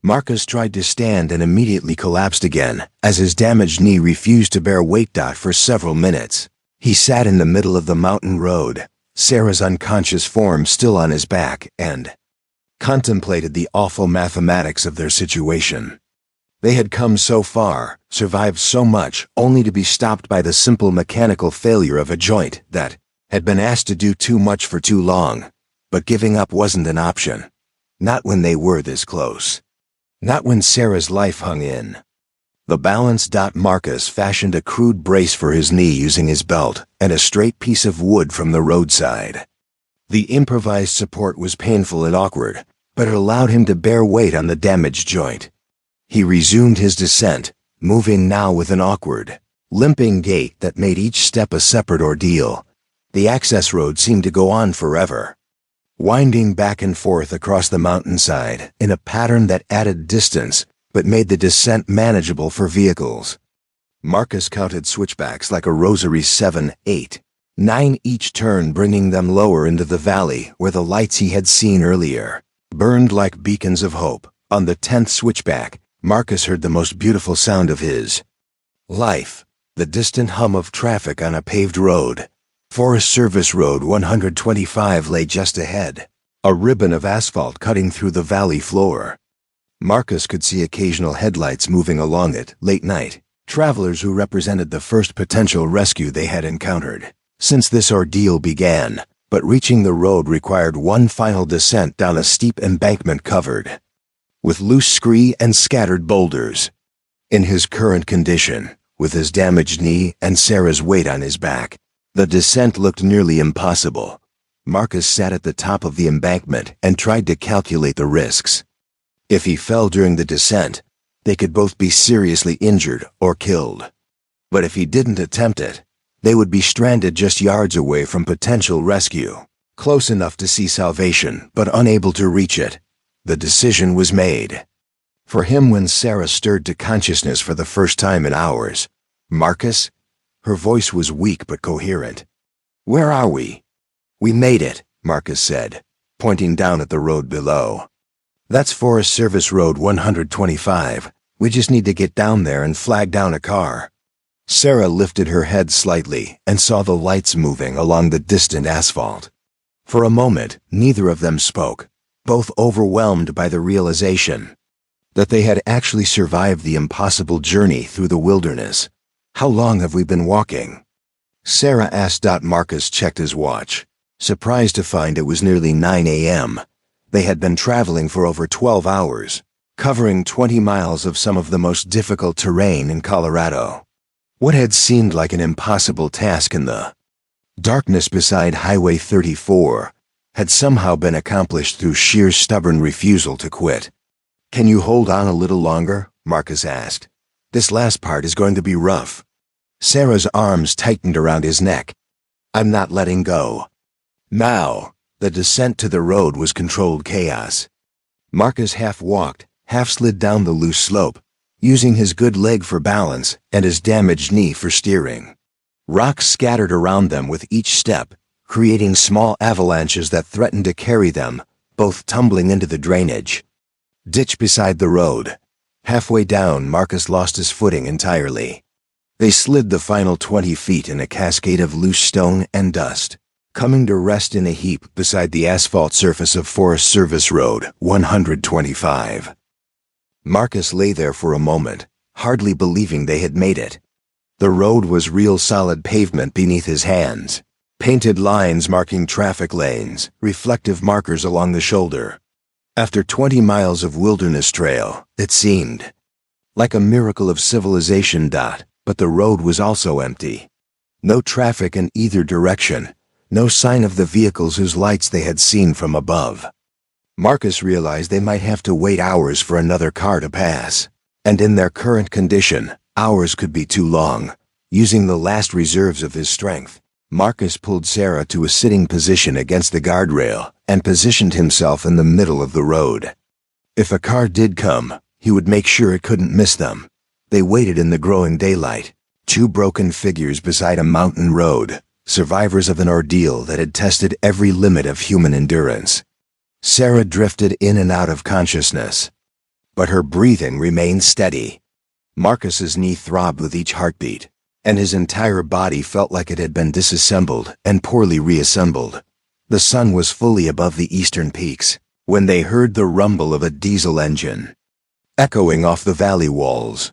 Marcus tried to stand and immediately collapsed again, as his damaged knee refused to bear weight. For several minutes, he sat in the middle of the mountain road, Sarah's unconscious form still on his back, and contemplated the awful mathematics of their situation. They had come so far, survived so much, only to be stopped by the simple mechanical failure of a joint that had been asked to do too much for too long. But giving up wasn't an option. Not when they were this close. Not when Sarah's life hung in the balance. Marcus fashioned a crude brace for his knee using his belt and a straight piece of wood from the roadside. The improvised support was painful and awkward, but it allowed him to bear weight on the damaged joint. He resumed his descent, moving now with an awkward, limping gait that made each step a separate ordeal. The access road seemed to go on forever, winding back and forth across the mountainside in a pattern that added distance but made the descent manageable for vehicles. Marcus counted switchbacks like a rosary, 7, 8, 9 each turn, bringing them lower into the valley where the lights he had seen earlier burned like beacons of hope. On the 10th switchback, Marcus heard the most beautiful sound of his life, the distant hum of traffic on a paved road. Forest Service Road 125 lay just ahead, a ribbon of asphalt cutting through the valley floor. Marcus could see occasional headlights moving along it late night, travelers who represented the first potential rescue they had encountered since this ordeal began, but reaching the road required one final descent down a steep embankment covered with loose scree and scattered boulders. In his current condition, with his damaged knee and Sarah's weight on his back, the descent looked nearly impossible. Marcus sat at the top of the embankment and tried to calculate the risks. If he fell during the descent, they could both be seriously injured or killed. But if he didn't attempt it, they would be stranded just yards away from potential rescue, close enough to see salvation but unable to reach it. The decision was made. For him, when Sarah stirred to consciousness for the first time in hours, Marcus? Her voice was weak but coherent. "Where are we?" "We made it," Marcus said, pointing down at the road below. "That's Forest Service Road 125. We just need to get down there and flag down a car." Sarah lifted her head slightly and saw the lights moving along the distant asphalt. For a moment, neither of them spoke, both overwhelmed by the realization that they had actually survived the impossible journey through the wilderness. "How long have we been walking?" Sarah asked. Marcus checked his watch, surprised to find it was nearly 9 a.m. They had been traveling for over 12 hours, covering 20 miles of some of the most difficult terrain in Colorado. What had seemed like an impossible task in the darkness beside Highway 34 had somehow been accomplished through sheer stubborn refusal to quit. "Can you hold on a little longer?" Marcus asked. "This last part is going to be rough." Sarah's arms tightened around his neck. "I'm not letting go." Now, the descent to the road was controlled chaos. Marcus half walked, half slid down the loose slope, using his good leg for balance and his damaged knee for steering. Rocks scattered around them with each step, creating small avalanches that threatened to carry them, both tumbling into the drainage ditch beside the road. Halfway down, Marcus lost his footing entirely. They slid the final 20 feet in a cascade of loose stone and dust, coming to rest in a heap beside the asphalt surface of Forest Service Road 125. Marcus lay there for a moment, hardly believing they had made it. The road was real solid pavement beneath his hands, painted lines marking traffic lanes, reflective markers along the shoulder. After 20 miles of wilderness trail, it seemed like a miracle of civilization. But the road was also empty. No traffic in either direction, no sign of the vehicles whose lights they had seen from above. Marcus realized they might have to wait hours for another car to pass, and in their current condition, hours could be too long. Using the last reserves of his strength, Marcus pulled Sarah to a sitting position against the guardrail and positioned himself in the middle of the road. If a car did come, he would make sure it couldn't miss them. They waited in the growing daylight, two broken figures beside a mountain road, survivors of an ordeal that had tested every limit of human endurance. Sarah drifted in and out of consciousness, but her breathing remained steady. Marcus's knee throbbed with each heartbeat, and his entire body felt like it had been disassembled and poorly reassembled. The sun was fully above the eastern peaks when they heard the rumble of a diesel engine echoing off the valley walls.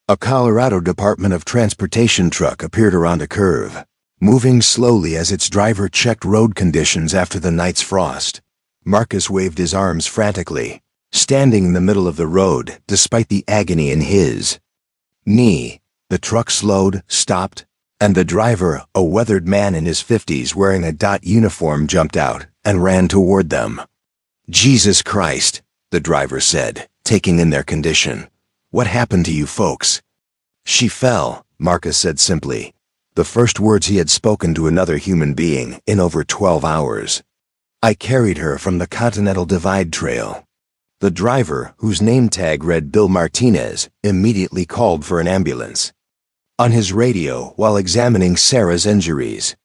A Colorado Department of Transportation truck appeared around a curve, moving slowly as its driver checked road conditions after the night's frost. Marcus waved his arms frantically, standing in the middle of the road despite the agony in his knee. The truck slowed, stopped, and the driver, a weathered man in his 50s wearing a DOT uniform, jumped out and ran toward them. "Jesus Christ," the driver said, taking in their condition. "What happened to you folks?" "She fell," Marcus said simply, the first words he had spoken to another human being in over 12 hours. "I carried her from the Continental Divide Trail." The driver, whose name tag read Bill Martinez, immediately called for an ambulance on his radio while examining Sarah's injuries.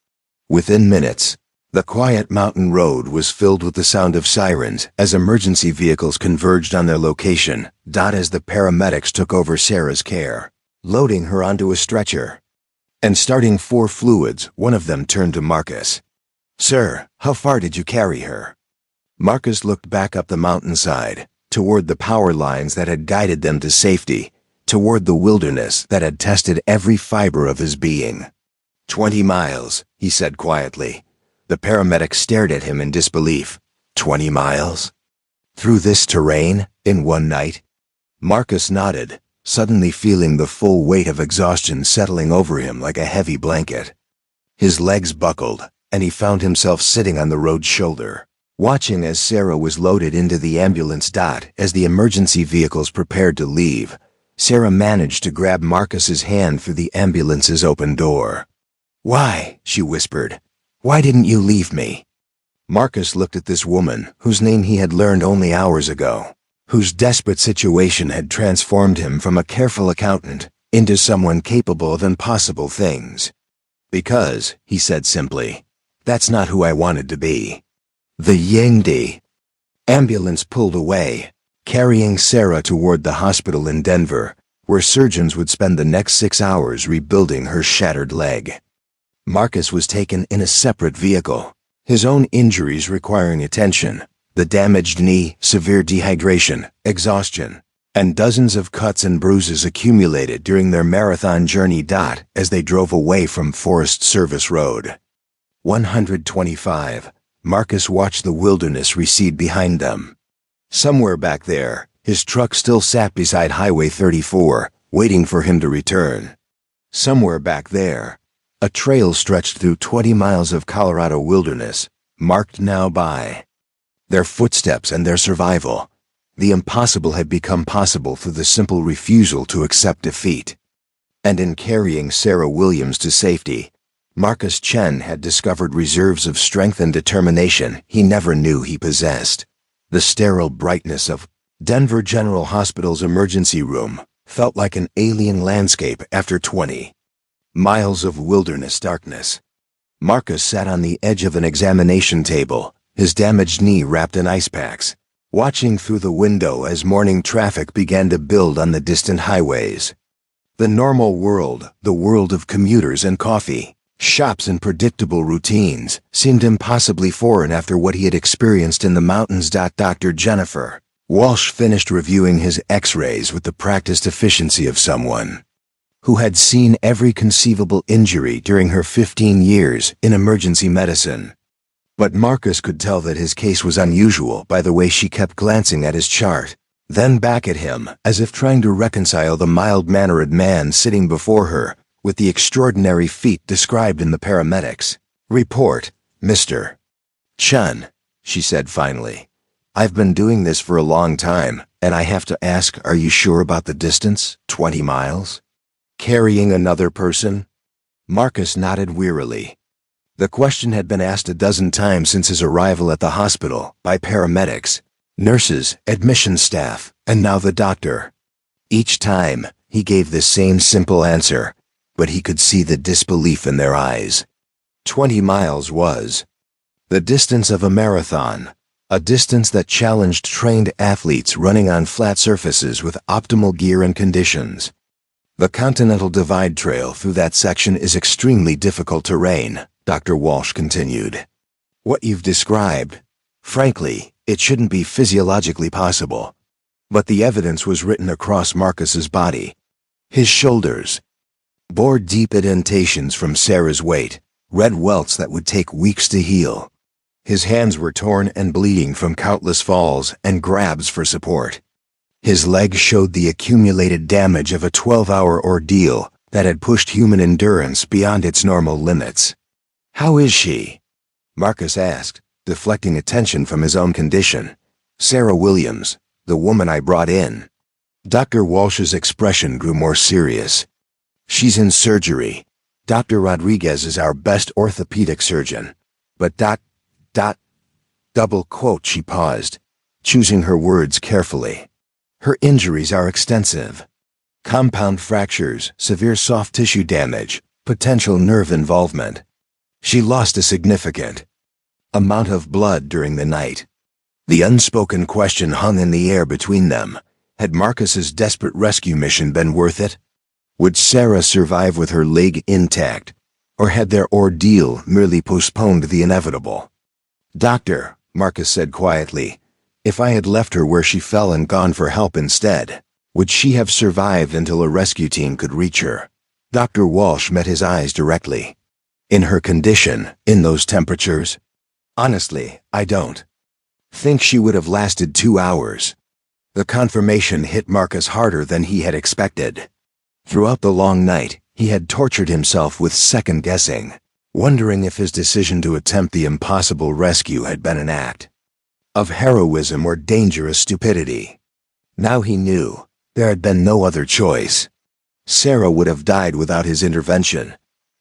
Within minutes, the quiet mountain road was filled with the sound of sirens as emergency vehicles converged on their location. As the paramedics took over Sarah's care, loading her onto a stretcher and starting 4 fluids, one of them turned to Marcus. "Sir, how far did you carry her?" Marcus looked back up the mountainside, toward the power lines that had guided them to safety, toward the wilderness that had tested every fiber of his being. 20 miles, he said quietly. The paramedic stared at him in disbelief. 20 miles? Through this terrain, in one night? Marcus nodded, suddenly feeling the full weight of exhaustion settling over him like a heavy blanket. His legs buckled, and he found himself sitting on the road's shoulder, Watching as Sarah was loaded into the ambulance. As the emergency vehicles prepared to leave, Sarah managed to grab Marcus's hand through the ambulance's open door. "Why?" she whispered. "Why didn't you leave me?" Marcus looked at this woman, whose name he had learned only hours ago, whose desperate situation had transformed him from a careful accountant into someone capable of impossible things. "Because," he said simply, "that's not who I wanted to be." The Yingdi ambulance pulled away, carrying Sarah toward the hospital in Denver, where surgeons would spend the next 6 hours rebuilding her shattered leg. Marcus was taken in a separate vehicle, his own injuries requiring attention: the damaged knee, severe dehydration, exhaustion, and dozens of cuts and bruises accumulated during their marathon journey. As they drove away from Forest Service Road 125, Marcus watched the wilderness recede behind them. Somewhere back there, his truck still sat beside Highway 34, waiting for him to return. Somewhere back there, a trail stretched through 20 miles of Colorado wilderness, marked now by their footsteps and their survival. The impossible had become possible through the simple refusal to accept defeat. And in carrying Sarah Williams to safety, Marcus Chen had discovered reserves of strength and determination he never knew he possessed. The sterile brightness of Denver General Hospital's emergency room felt like an alien landscape after 20 miles of wilderness darkness. Marcus sat on the edge of an examination table, his damaged knee wrapped in ice packs, watching through the window as morning traffic began to build on the distant highways. The normal world, the world of commuters and coffee shops and predictable routines, seemed impossibly foreign after what he had experienced in the mountains. Dr. Jennifer Walsh finished reviewing his x-rays with the practiced efficiency of someone who had seen every conceivable injury during her 15 years in emergency medicine. But Marcus could tell that his case was unusual by the way she kept glancing at his chart, then back at him, as if trying to reconcile the mild-mannered man sitting before her with the extraordinary feat described in the paramedics' report. "Mr. Chun," she said finally, "I've been doing this for a long time, and I have to ask, are you sure about the distance? 20 miles? Carrying another person?" Marcus nodded wearily. The question had been asked a dozen times since his arrival at the hospital, by paramedics, nurses, admission staff, and now the doctor. Each time, he gave the same simple answer, but he could see the disbelief in their eyes. 20 miles was the distance of a marathon, a distance that challenged trained athletes running on flat surfaces with optimal gear and conditions. The Continental Divide Trail through that section is extremely difficult terrain, Dr. Walsh continued. What you've described, frankly, it shouldn't be physiologically possible. But the evidence was written across Marcus's body. His shoulders bore deep indentations from Sarah's weight, red welts that would take weeks to heal. His hands were torn and bleeding from countless falls and grabs for support. His legs showed the accumulated damage of a 12-hour ordeal that had pushed human endurance beyond its normal limits. "How is she?" Marcus asked, deflecting attention from his own condition. "Sarah Williams, the woman I brought in." Dr. Walsh's expression grew more serious. "She's in surgery. Dr. Rodriguez is our best orthopedic surgeon. But double quote," she paused, choosing her words carefully. "Her injuries are extensive. Compound fractures, severe soft tissue damage, potential nerve involvement. She lost a significant amount of blood during the night." The unspoken question hung in the air between them. Had Marcus's desperate rescue mission been worth it? Would Sarah survive with her leg intact, or had their ordeal merely postponed the inevitable? "Doctor," Marcus said quietly, "if I had left her where she fell and gone for help instead, would she have survived until a rescue team could reach her?" Dr. Walsh met his eyes directly. "In her condition, in those temperatures? Honestly, I don't think she would have lasted 2 hours." The confirmation hit Marcus harder than he had expected. Throughout the long night, he had tortured himself with second-guessing, wondering if his decision to attempt the impossible rescue had been an act of heroism or dangerous stupidity. Now he knew there had been no other choice. Sarah would have died without his intervention.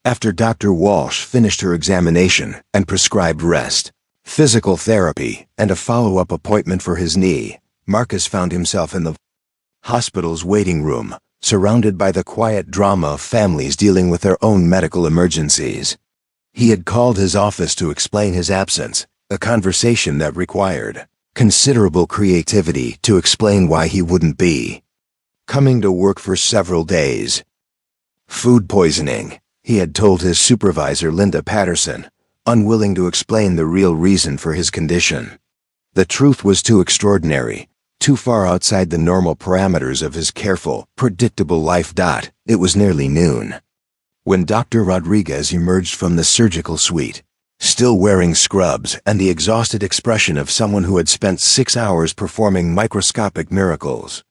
After Dr. Walsh finished her examination and prescribed rest, physical therapy, and a follow-up appointment for his knee, Marcus found himself in the hospital's waiting room, surrounded by the quiet drama of families dealing with their own medical emergencies. He had called his office to explain his absence, a conversation that required considerable creativity to explain why he wouldn't be coming to work for several days. Food poisoning, he had told his supervisor Linda Patterson, unwilling to explain the real reason for his condition. The truth was too extraordinary, too far outside the normal parameters of his careful, predictable life. It was nearly noon when Dr. Rodriguez emerged from the surgical suite, still wearing scrubs and the exhausted expression of someone who had spent 6 hours performing microscopic miracles.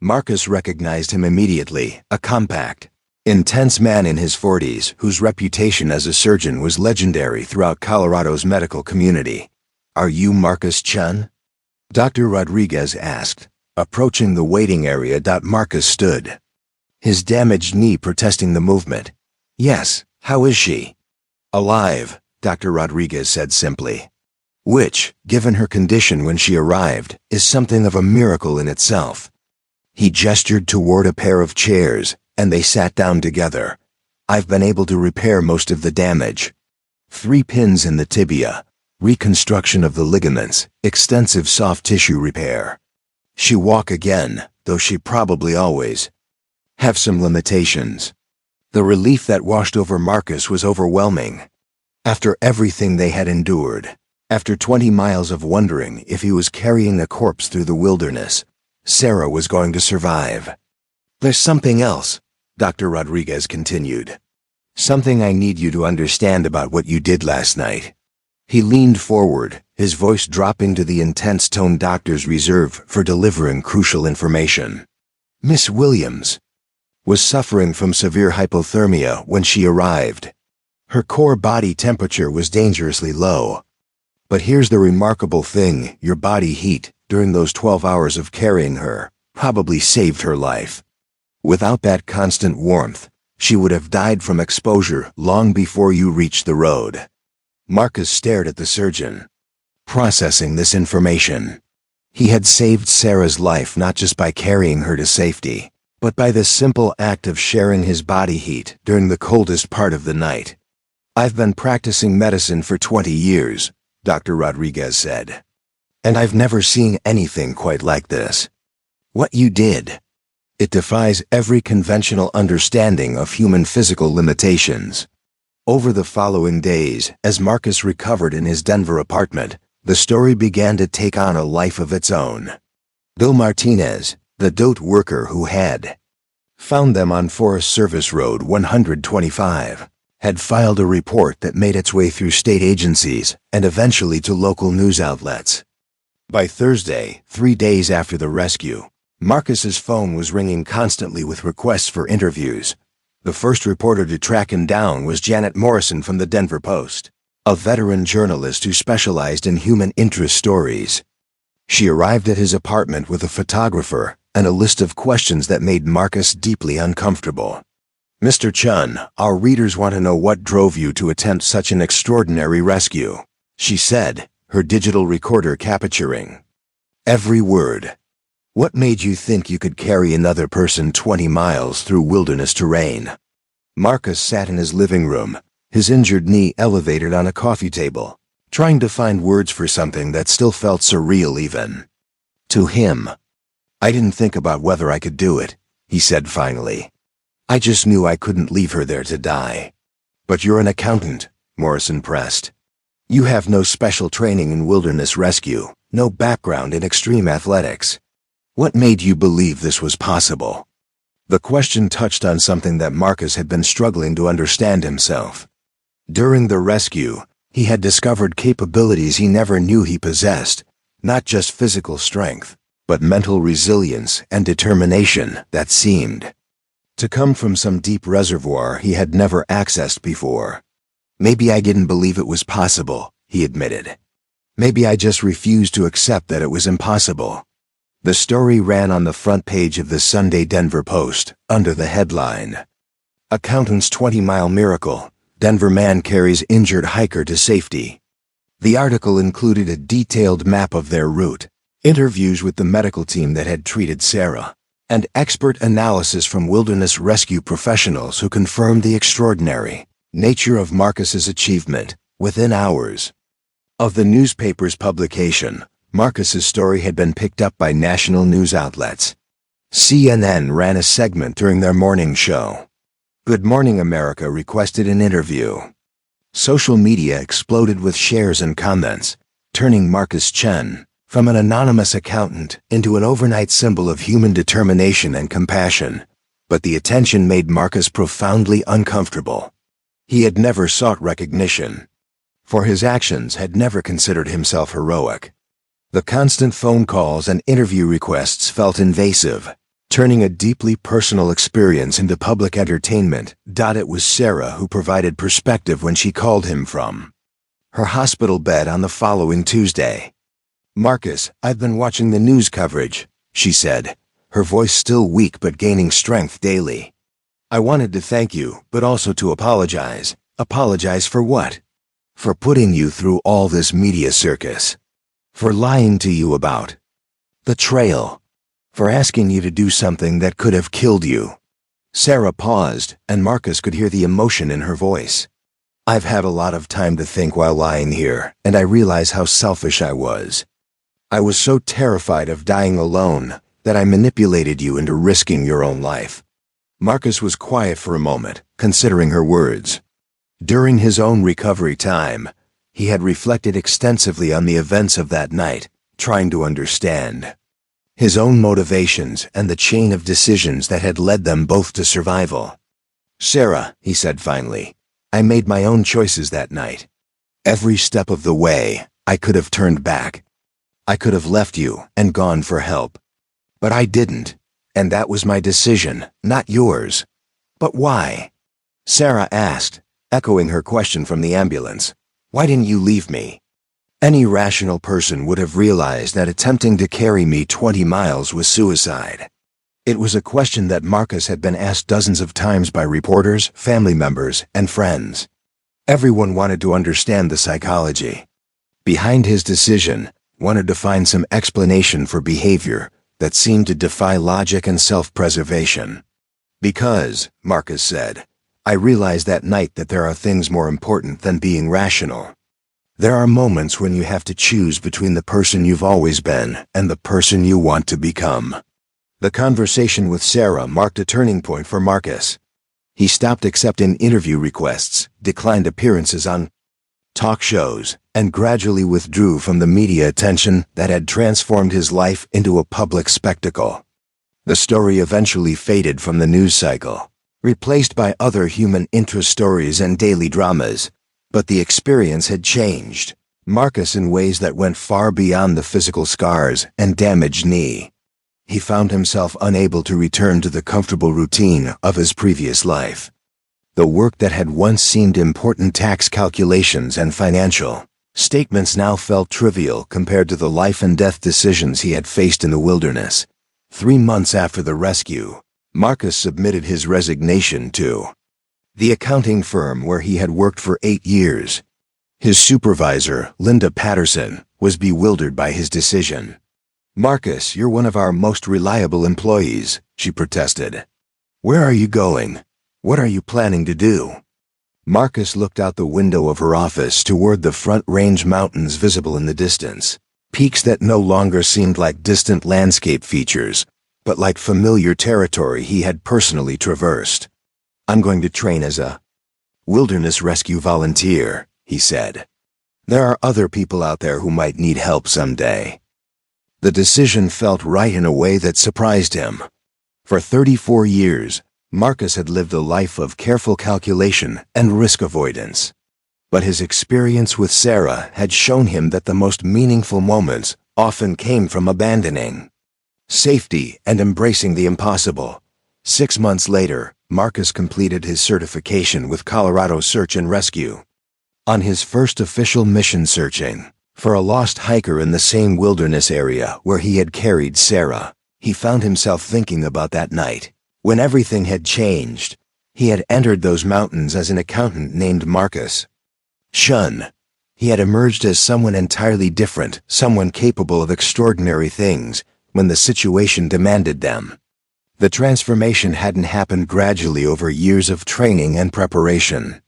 Marcus recognized him immediately, a compact, intense man in his 40s whose reputation as a surgeon was legendary throughout Colorado's medical community. "Are you Marcus Chun?" Dr. Rodriguez asked, approaching the waiting area. Marcus stood, his damaged knee protesting the movement. "Yes, how is she?" "Alive," Dr. Rodriguez said simply. Which, given her condition when she arrived, is something of a miracle in itself. He gestured toward a pair of chairs, and they sat down together. "I've been able to repair most of the damage. 3 pins in the tibia, reconstruction of the ligaments, extensive soft tissue repair. She walk again, though she probably always have some limitations." The relief that washed over Marcus was overwhelming. After everything they had endured, after 20 miles of wondering if he was carrying a corpse through the wilderness, Sarah was going to survive. "There's something else," Dr. Rodriguez continued. "Something I need you to understand about what you did last night." He leaned forward, his voice dropping to the intense tone doctors reserve for delivering crucial information. "Miss Williams was suffering from severe hypothermia when she arrived. Her core body temperature was dangerously low. But here's the remarkable thing: your body heat, during those 12 hours of carrying her, probably saved her life. Without that constant warmth, she would have died from exposure long before you reached the road." Marcus stared at the surgeon, processing this information. He had saved Sarah's life not just by carrying her to safety, but by the simple act of sharing his body heat during the coldest part of the night. "I've been practicing medicine for 20 years, Dr. Rodriguez said. "And I've never seen anything quite like this. What you did, it defies every conventional understanding of human physical limitations." Over the following days, as Marcus recovered in his Denver apartment, the story began to take on a life of its own. Bill Martinez, the dote worker who had found them on Forest Service Road 125, had filed a report that made its way through state agencies and eventually to local news outlets. By Thursday, 3 days after the rescue, Marcus's phone was ringing constantly with requests for interviews. The first reporter to track him down was Janet Morrison from the Denver Post, a veteran journalist who specialized in human interest stories. She arrived at his apartment with a photographer and a list of questions that made Marcus deeply uncomfortable. "Mr. Chun, our readers want to know what drove you to attempt such an extraordinary rescue," she said, her digital recorder capturing every word. "What made you think you could carry another person 20 miles through wilderness terrain?" Marcus sat in his living room, his injured knee elevated on a coffee table, trying to find words for something that still felt surreal even to him. "I didn't think about whether I could do it," he said finally. "I just knew I couldn't leave her there to die." "But you're an accountant," Morrison pressed. "You have no special training in wilderness rescue, no background in extreme athletics. What made you believe this was possible?" The question touched on something that Marcus had been struggling to understand himself. During the rescue, he had discovered capabilities he never knew he possessed, not just physical strength, but mental resilience and determination that seemed to come from some deep reservoir he had never accessed before. "Maybe I didn't believe it was possible," he admitted. Maybe I just refused to accept that it was impossible. The story ran on the front page of the Sunday Denver Post, under the headline, "Accountant's 20-mile miracle. Denver man carries injured hiker to safety." The article included a detailed map of their route, interviews with the medical team that had treated Sarah, and expert analysis from wilderness rescue professionals who confirmed the extraordinary nature of Marcus's achievement within hours of the newspaper's publication. Marcus's story had been picked up by national news outlets. CNN ran a segment during their morning show. Good Morning America requested an interview. Social media exploded with shares and comments, turning Marcus Chen from an anonymous accountant into an overnight symbol of human determination and compassion. But the attention made Marcus profoundly uncomfortable. He had never sought recognition. For his actions had never considered himself heroic. The constant phone calls and interview requests felt invasive, turning a deeply personal experience into public entertainment. It was Sarah who provided perspective when she called him from her hospital bed on the following Tuesday. "Marcus, I've been watching the news coverage," she said, her voice still weak but gaining strength daily. "I wanted to thank you, but also to apologize." "Apologize for what?" "For putting you through all this media circus. For lying to you about the trail. For asking you to do something that could have killed you." Sarah paused, and Marcus could hear the emotion in her voice. "I've had a lot of time to think while lying here, and I realize how selfish I was. I was so terrified of dying alone that I manipulated you into risking your own life." Marcus was quiet for a moment, considering her words. During his own recovery time, he had reflected extensively on the events of that night, trying to understand his own motivations and the chain of decisions that had led them both to survival. "Sarah," he said finally, "I made my own choices that night. Every step of the way, I could have turned back. I could have left you and gone for help. But I didn't, and that was my decision, not yours." "But why?" Sarah asked, echoing her question from the ambulance. "Why didn't you leave me?" Any rational person would have realized that attempting to carry me 20 miles was suicide. It was a question that Marcus had been asked dozens of times by reporters, family members, and friends. Everyone wanted to understand the psychology behind his decision, wanted to find some explanation for behavior that seemed to defy logic and self-preservation. "Because," Marcus said, "I realized that night that there are things more important than being rational. There are moments when you have to choose between the person you've always been and the person you want to become." The conversation with Sarah marked a turning point for Marcus. He stopped accepting interview requests, declined appearances on talk shows, and gradually withdrew from the media attention that had transformed his life into a public spectacle. The story eventually faded from the news cycle, replaced by other human interest stories and daily dramas. But the experience had changed Marcus in ways that went far beyond the physical scars and damaged knee. He found himself unable to return to the comfortable routine of his previous life. The work that had once seemed important, tax calculations and financial statements, now felt trivial compared to the life and death decisions he had faced in the wilderness. 3 months after the rescue, Marcus submitted his resignation to the accounting firm where he had worked for 8 years. His supervisor, Linda Patterson, was bewildered by his decision. "Marcus, you're one of our most reliable employees," she protested. "Where are you going? What are you planning to do?" Marcus looked out the window of her office toward the Front Range mountains visible in the distance, peaks that no longer seemed like distant landscape features, but like familiar territory he had personally traversed. "I'm going to train as a wilderness rescue volunteer," he said. "There are other people out there who might need help someday." The decision felt right in a way that surprised him. For 34 years, Marcus had lived a life of careful calculation and risk avoidance. But his experience with Sarah had shown him that the most meaningful moments often came from abandoning safety and embracing the impossible. 6 months later, Marcus completed his certification with Colorado Search and Rescue. On his first official mission searching For a lost hiker in the same wilderness area where he had carried Sarah, he found himself thinking about that night, when everything had changed. He had entered those mountains as an accountant named Marcus Chun. He had emerged as someone entirely different, someone capable of extraordinary things, when the situation demanded them. The transformation hadn't happened gradually over years of training and preparation.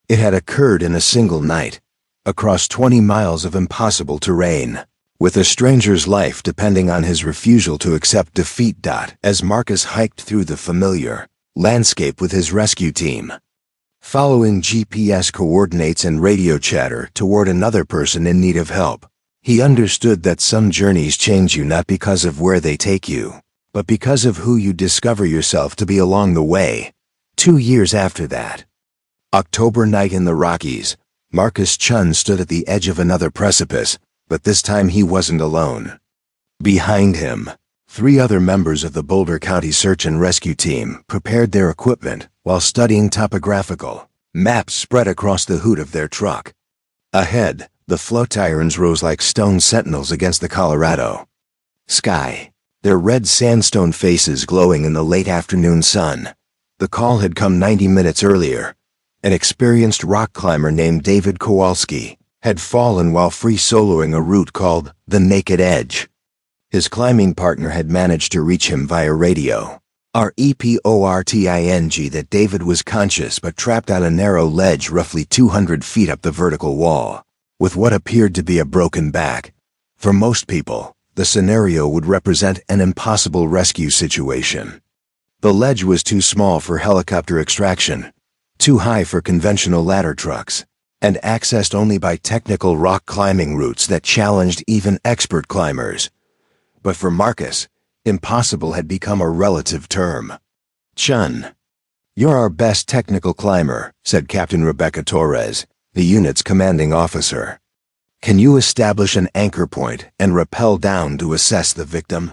It had occurred in a single night, across 20 miles of impossible terrain, with a stranger's life depending on his refusal to accept defeat. As Marcus hiked through the familiar landscape with his rescue team, following GPS coordinates and radio chatter toward another person in need of help, he understood that some journeys change you not because of where they take you, but because of who you discover yourself to be along the way. 2 years after that, October night in the Rockies, Marcus Chun stood at the edge of another precipice, but this time he wasn't alone. Behind him, 3 other members of the Boulder County Search and Rescue Team prepared their equipment while studying topographical maps spread across the hood of their truck. Ahead, the floatirons rose like stone sentinels against the Colorado sky, their red sandstone faces glowing in the late afternoon sun. The call had come 90 minutes earlier. An experienced rock climber named David Kowalski had fallen while free soloing a route called the Naked Edge. His climbing partner had managed to reach him via radio. Reporting that David was conscious but trapped on a narrow ledge roughly 200 feet up the vertical wall, with what appeared to be a broken back. For most people, the scenario would represent an impossible rescue situation. The ledge was too small for helicopter extraction, too high for conventional ladder trucks, and accessed only by technical rock climbing routes that challenged even expert climbers. But for Marcus, impossible had become a relative term. Chun, "You're our best technical climber," said Captain Rebecca Torres, the unit's commanding officer. "Can you establish an anchor point and rappel down to assess the victim?"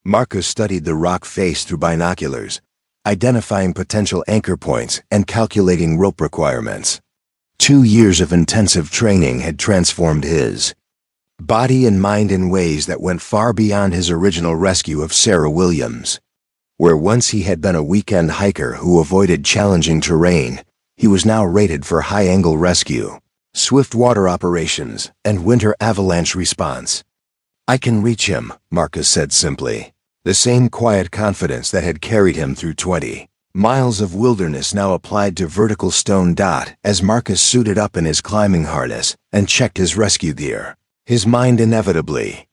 Marcus studied the rock face through binoculars, identifying potential anchor points and calculating rope requirements. 2 years of intensive training had transformed his body and mind in ways that went far beyond his original rescue of Sarah Williams. Where once he had been a weekend hiker who avoided challenging terrain, he was now rated for high-angle rescue, swift water operations, and winter avalanche response. "I can reach him," Marcus said simply. The same quiet confidence that had carried him through 20 miles of wilderness now applied to vertical stone. As Marcus suited up in his climbing harness and checked his rescue gear, his mind inevitably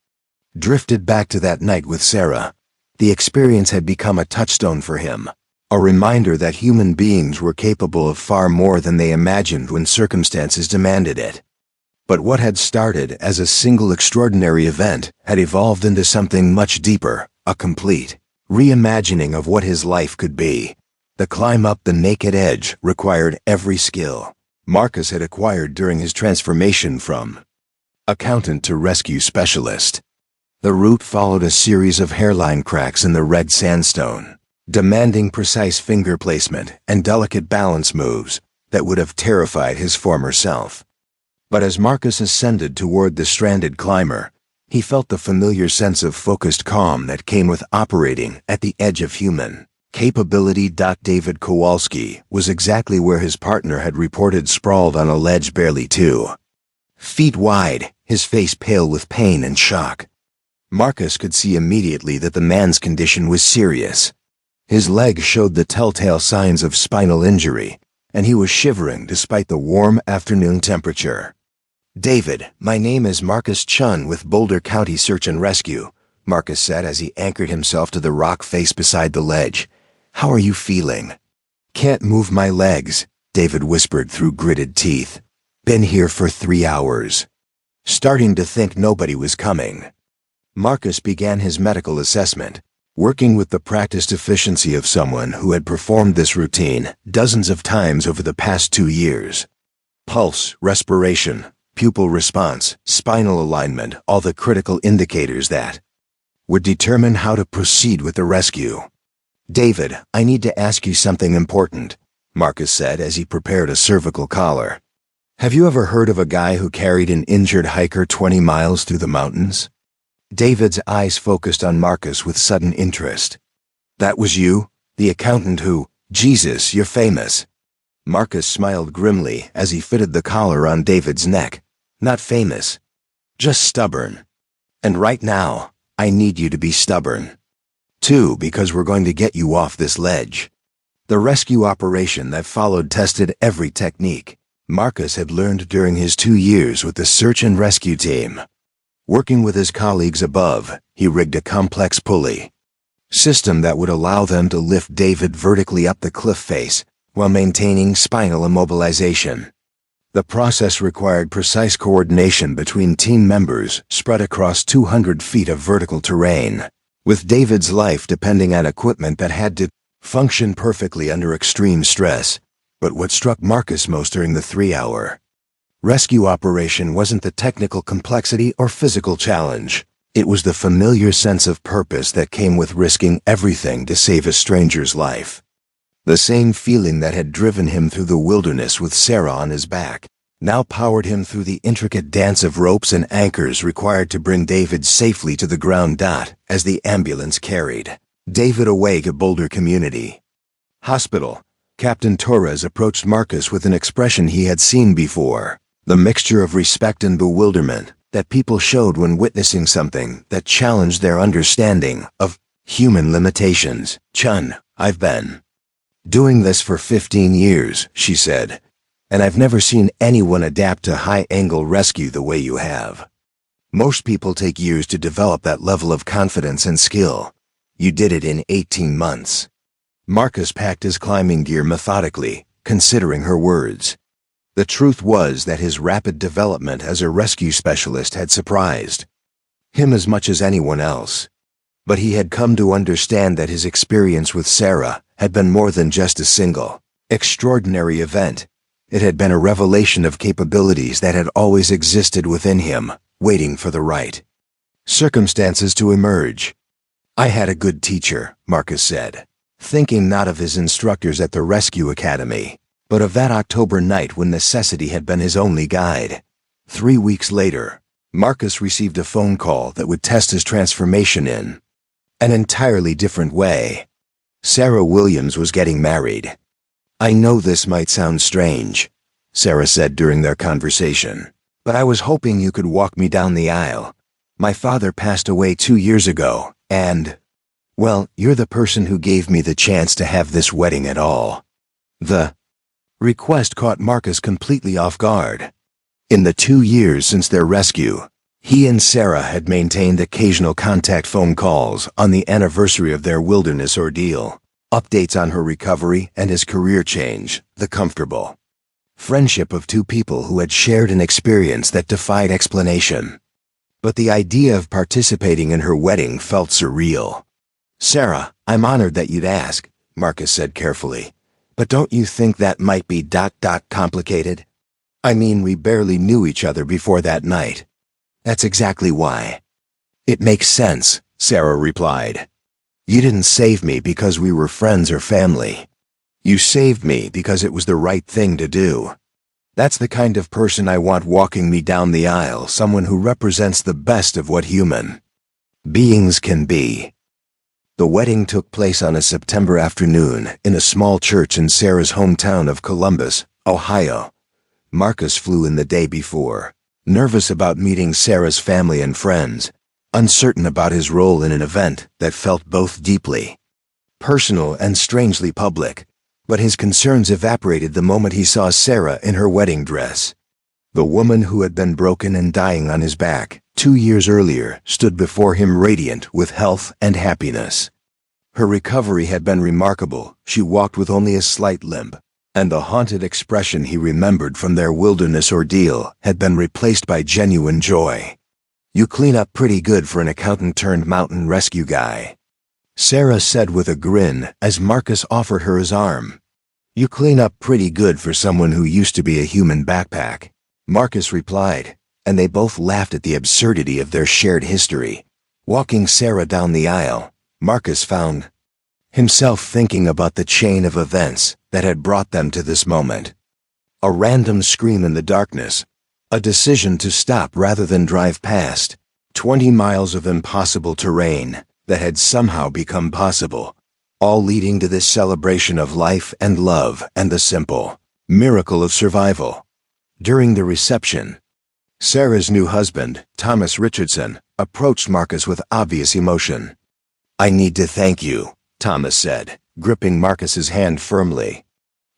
drifted back to that night with Sarah. The experience had become a touchstone for him, a reminder that human beings were capable of far more than they imagined when circumstances demanded it. But what had started as a single extraordinary event had evolved into something much deeper, a complete reimagining of what his life could be. The climb up the Naked Edge required every skill Marcus had acquired during his transformation from accountant to rescue specialist. The route followed a series of hairline cracks in the red sandstone, demanding precise finger placement and delicate balance moves that would have terrified his former self. But as Marcus ascended toward the stranded climber, he felt the familiar sense of focused calm that came with operating at the edge of human capability. David Kowalski was exactly where his partner had reported, sprawled on a ledge barely 2 feet wide, his face pale with pain and shock. Marcus could see immediately that the man's condition was serious. His leg showed the telltale signs of spinal injury, and he was shivering despite the warm afternoon temperature. "David, my name is Marcus Chun with Boulder County Search and Rescue," Marcus said as he anchored himself to the rock face beside the ledge. "How are you feeling?" "Can't move my legs," David whispered through gritted teeth. "Been here for 3 hours." Starting to think nobody was coming, Marcus began his medical assessment, working with the practiced efficiency of someone who had performed this routine dozens of times over the past 2 years. Pulse, respiration, pupil response, spinal alignment, all the critical indicators that would determine how to proceed with the rescue. "David, I need to ask you something important," Marcus said as he prepared a cervical collar. Have you ever heard of a guy who carried an injured hiker 20 miles through the mountains? David's eyes focused on Marcus with sudden interest. That was you? The accountant who, Jesus, you're famous. Marcus smiled grimly as he fitted the collar on David's neck. Not famous. Just stubborn. And right now, I need you to be stubborn. Too, because we're going to get you off this ledge. The rescue operation that followed tested every technique Marcus had learned during his 2 years with the search and rescue team. Working with his colleagues above, he rigged a complex pulley system that would allow them to lift David vertically up the cliff face while maintaining spinal immobilization. The process required precise coordination between team members spread across 200 feet of vertical terrain, with David's life depending on equipment that had to function perfectly under extreme stress. But what struck Marcus most during the 3-hour rescue operation wasn't the technical complexity or physical challenge. It was the familiar sense of purpose that came with risking everything to save a stranger's life. The same feeling that had driven him through the wilderness with Sarah on his back now powered him through the intricate dance of ropes and anchors required to bring David safely to the ground. As the ambulance carried David away to Boulder Community Hospital, Captain Torres approached Marcus with an expression he had seen before, the mixture of respect and bewilderment that people showed when witnessing something that challenged their understanding of human limitations. Chun, I've been doing this for 15 years, she said, and I've never seen anyone adapt to high-angle rescue the way you have. Most people take years to develop that level of confidence and skill. You did it in 18 months. Marcus packed his climbing gear methodically, considering her words. The truth was that his rapid development as a rescue specialist had surprised him as much as anyone else. But he had come to understand that his experience with Sarah had been more than just a single, extraordinary event. It had been a revelation of capabilities that had always existed within him, waiting for the right circumstances to emerge. I had a good teacher, Marcus said, thinking not of his instructors at the rescue academy, but of that October night when necessity had been his only guide. 3 weeks later, Marcus received a phone call that would test his transformation in an entirely different way. Sarah Williams was getting married. I know this might sound strange, Sarah said during their conversation, but I was hoping you could walk me down the aisle. My father passed away 2 years ago, and, well, you're the person who gave me the chance to have this wedding at all. The request caught Marcus completely off guard. In the 2 years since their rescue, he and Sarah had maintained occasional contact phone calls on the anniversary of their wilderness ordeal, updates on her recovery and his career change, the comfortable friendship of two people who had shared an experience that defied explanation. But the idea of participating in her wedding felt surreal. Sarah, I'm honored that you'd ask, Marcus said carefully. But don't you think that might be complicated? I mean, we barely knew each other before that night. That's exactly why. It makes sense, Sarah replied. You didn't save me because we were friends or family. You saved me because it was the right thing to do. That's the kind of person I want walking me down the aisle, someone who represents the best of what human beings can be. The wedding took place on a September afternoon in a small church in Sarah's hometown of Columbus, Ohio. Marcus flew in the day before, nervous about meeting Sarah's family and friends, uncertain about his role in an event that felt both deeply personal and strangely public, but his concerns evaporated the moment he saw Sarah in her wedding dress. The woman who had been broken and dying on his back 2 years earlier stood before him radiant with health and happiness. Her recovery had been remarkable. She walked with only a slight limp, and the haunted expression he remembered from their wilderness ordeal had been replaced by genuine joy. You clean up pretty good for an accountant-turned-mountain rescue guy, Sarah said with a grin as Marcus offered her his arm. You clean up pretty good for someone who used to be a human backpack, Marcus replied, and they both laughed at the absurdity of their shared history. Walking Sarah down the aisle, Marcus found himself thinking about the chain of events that had brought them to this moment. A random scream in the darkness. A decision to stop rather than drive past. 20 miles of impossible terrain that had somehow become possible, all leading to this celebration of life and love and the simple miracle of survival. During the reception, Sarah's new husband, Thomas Richardson, approached Marcus with obvious emotion. "I need to thank you," Thomas said, gripping Marcus's hand firmly.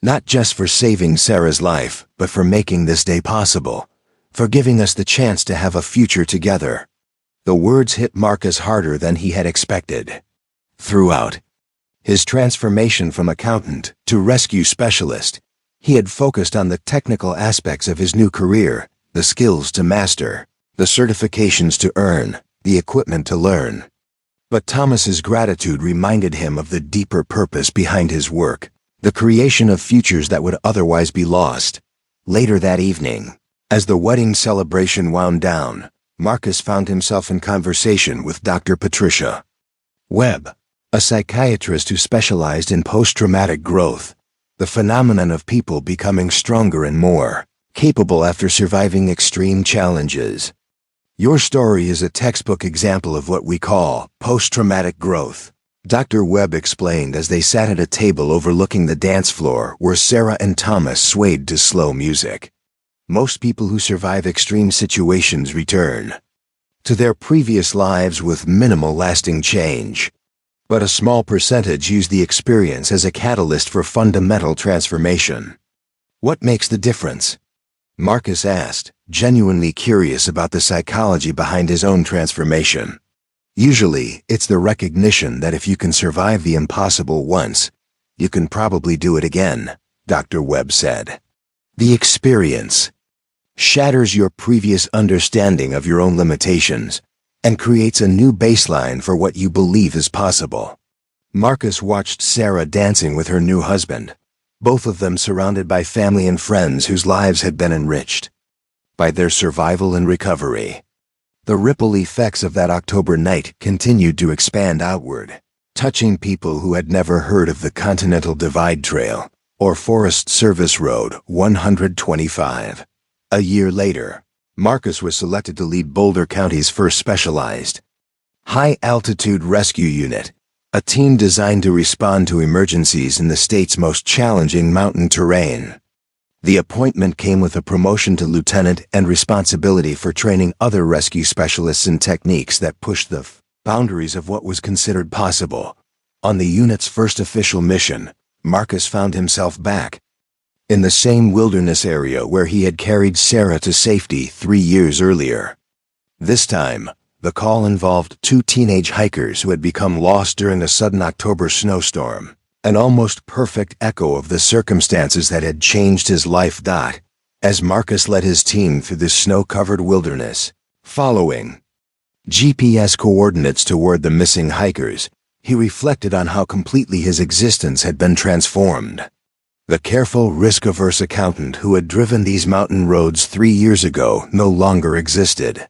"Not just for saving Sarah's life, but for making this day possible, for giving us the chance to have a future together." The words hit Marcus harder than he had expected. Throughout his transformation from accountant to rescue specialist, he had focused on the technical aspects of his new career, the skills to master, the certifications to earn, the equipment to learn. But Thomas's gratitude reminded him of the deeper purpose behind his work, the creation of futures that would otherwise be lost. Later that evening, as the wedding celebration wound down, Marcus found himself in conversation with Dr. Patricia Webb, a psychiatrist who specialized in post-traumatic growth, the phenomenon of people becoming stronger and more capable after surviving extreme challenges. "Your story is a textbook example of what we call post-traumatic growth," Dr. Webb explained as they sat at a table overlooking the dance floor where Sarah and Thomas swayed to slow music. Most people who survive extreme situations return to their previous lives with minimal lasting change. But a small percentage use the experience as a catalyst for fundamental transformation. "What makes the difference?" Marcus asked, genuinely curious about the psychology behind his own transformation. "Usually, it's the recognition that if you can survive the impossible once, you can probably do it again," Dr. Webb said. "The experience shatters your previous understanding of your own limitations and creates a new baseline for what you believe is possible." Marcus watched Sarah dancing with her new husband, both of them surrounded by family and friends whose lives had been enriched by their survival and recovery. The ripple effects of that October night continued to expand outward, touching people who had never heard of the Continental Divide Trail or Forest Service Road 125. A year later, Marcus was selected to lead Boulder County's first specialized high-altitude rescue unit, a team designed to respond to emergencies in the state's most challenging mountain terrain. The appointment came with a promotion to lieutenant and responsibility for training other rescue specialists in techniques that pushed the boundaries of what was considered possible. On the unit's first official mission, Marcus found himself back in the same wilderness area where he had carried Sarah to safety 3 years earlier. This time, the call involved 2 teenage hikers who had become lost during a sudden October snowstorm, an almost perfect echo of the circumstances that had changed his life. As Marcus led his team through the snow-covered wilderness, following GPS coordinates toward the missing hikers, he reflected on how completely his existence had been transformed. The careful, risk-averse accountant who had driven these mountain roads 3 years ago no longer existed.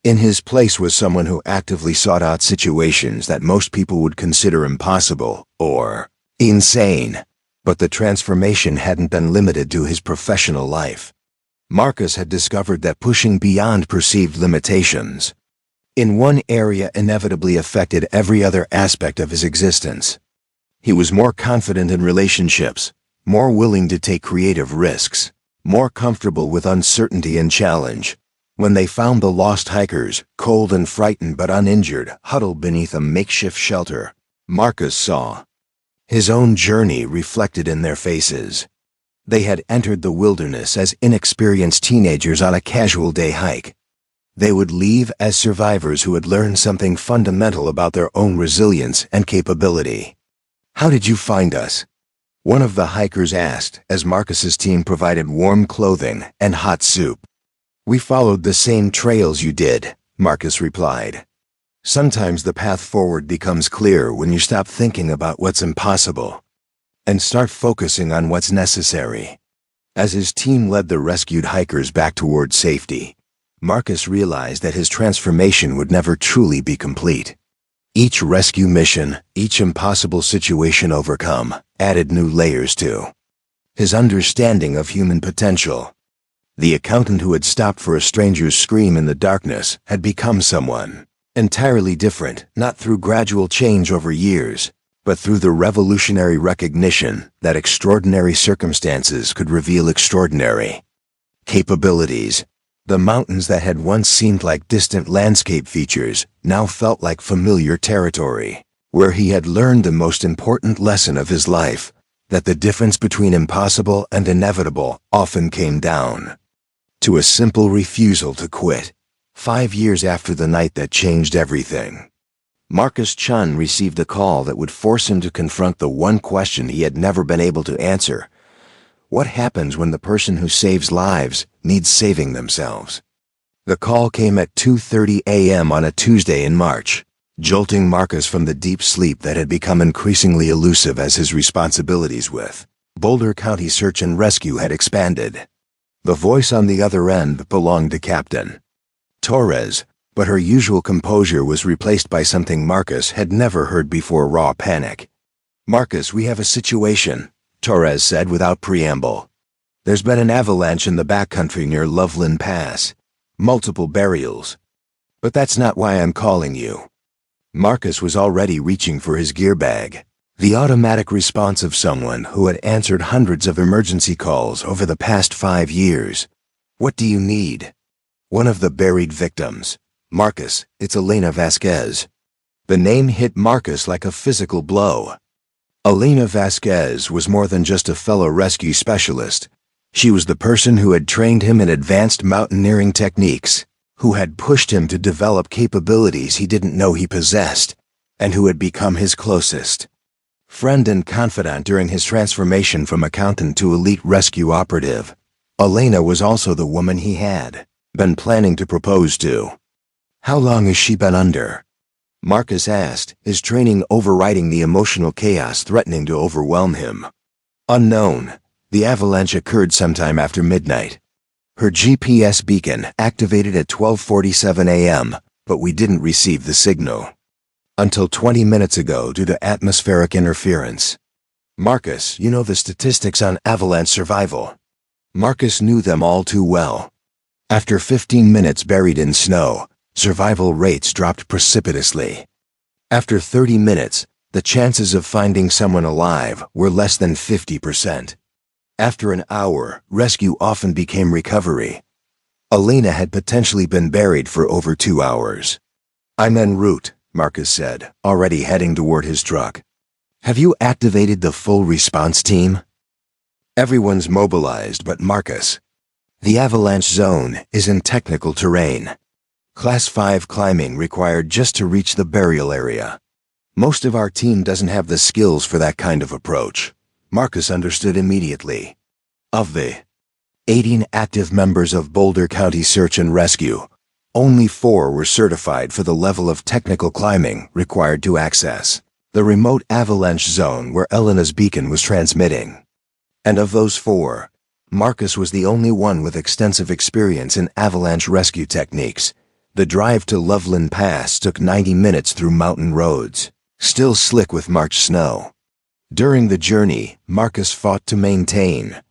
In his place was someone who actively sought out situations that most people would consider impossible or insane. But the transformation hadn't been limited to his professional life. Marcus had discovered that pushing beyond perceived limitations in one area inevitably affected every other aspect of his existence. He was more confident in relationships, more willing to take creative risks, more comfortable with uncertainty and challenge. When they found the lost hikers, cold and frightened but uninjured, huddled beneath a makeshift shelter, Marcus saw his own journey reflected in their faces. They had entered the wilderness as inexperienced teenagers on a casual day hike. They would leave as survivors who had learned something fundamental about their own resilience and capability. "How did you find us?" one of the hikers asked as Marcus's team provided warm clothing and hot soup. "We followed the same trails you did," Marcus replied. "Sometimes the path forward becomes clear when you stop thinking about what's impossible and start focusing on what's necessary." As his team led the rescued hikers back toward safety, Marcus realized that his transformation would never truly be complete. Each rescue mission, each impossible situation overcome, added new layers to his understanding of human potential. The accountant who had stopped for a stranger's scream in the darkness had become someone entirely different, not through gradual change over years, but through the revolutionary recognition that extraordinary circumstances could reveal extraordinary capabilities. The mountains that had once seemed like distant landscape features now felt like familiar territory, where he had learned the most important lesson of his life, that the difference between impossible and inevitable often came down to a simple refusal to quit. 5 years after the night that changed everything, Marcus Chun received a call that would force him to confront the one question he had never been able to answer. What happens when the person who saves lives needs saving themselves? The call came at 2:30 a.m. on a Tuesday in March, jolting Marcus from the deep sleep that had become increasingly elusive as his responsibilities with Boulder County Search and Rescue had expanded. The voice on the other end belonged to Captain Torres, but her usual composure was replaced by something Marcus had never heard before: raw panic. "Marcus, we have a situation," Torres said without preamble. "There's been an avalanche in the backcountry near Loveland Pass. Multiple burials. But that's not why I'm calling you." Marcus was already reaching for his gear bag, the automatic response of someone who had answered hundreds of emergency calls over the past 5 years. "What do you need?" "One of the buried victims. Marcus, it's Elena Vasquez." The name hit Marcus like a physical blow. Elena Vasquez was more than just a fellow rescue specialist. She was the person who had trained him in advanced mountaineering techniques, who had pushed him to develop capabilities he didn't know he possessed, and who had become his closest friend and confidant during his transformation from accountant to elite rescue operative. Elena was also the woman he had been planning to propose to. "How long has she been under?" Marcus asked, his training overriding the emotional chaos threatening to overwhelm him. "Unknown. The avalanche occurred sometime after midnight. Her GPS beacon activated at 12:47 a.m., but we didn't receive the signal until 20 minutes ago due to atmospheric interference." "Marcus, you know the statistics on avalanche survival." Marcus knew them all too well. After 15 minutes buried in snow, survival rates dropped precipitously. After 30 minutes, the chances of finding someone alive were less than 50%. After an hour, rescue often became recovery. Elena had potentially been buried for over 2 hours. "I'm en route," Marcus said, already heading toward his truck. "Have you activated the full response team?" "Everyone's mobilized but Marcus. The avalanche zone is in technical terrain. Class 5 climbing required just to reach the burial area. Most of our team doesn't have the skills for that kind of approach." Marcus understood immediately. Of the 18 active members of Boulder County Search and Rescue, only 4 were certified for the level of technical climbing required to access the remote avalanche zone where Elena's beacon was transmitting. And of those 4, Marcus was the only one with extensive experience in avalanche rescue techniques. The drive to Loveland Pass took 90 minutes through mountain roads, still slick with March snow. During the journey, Marcus fought to maintain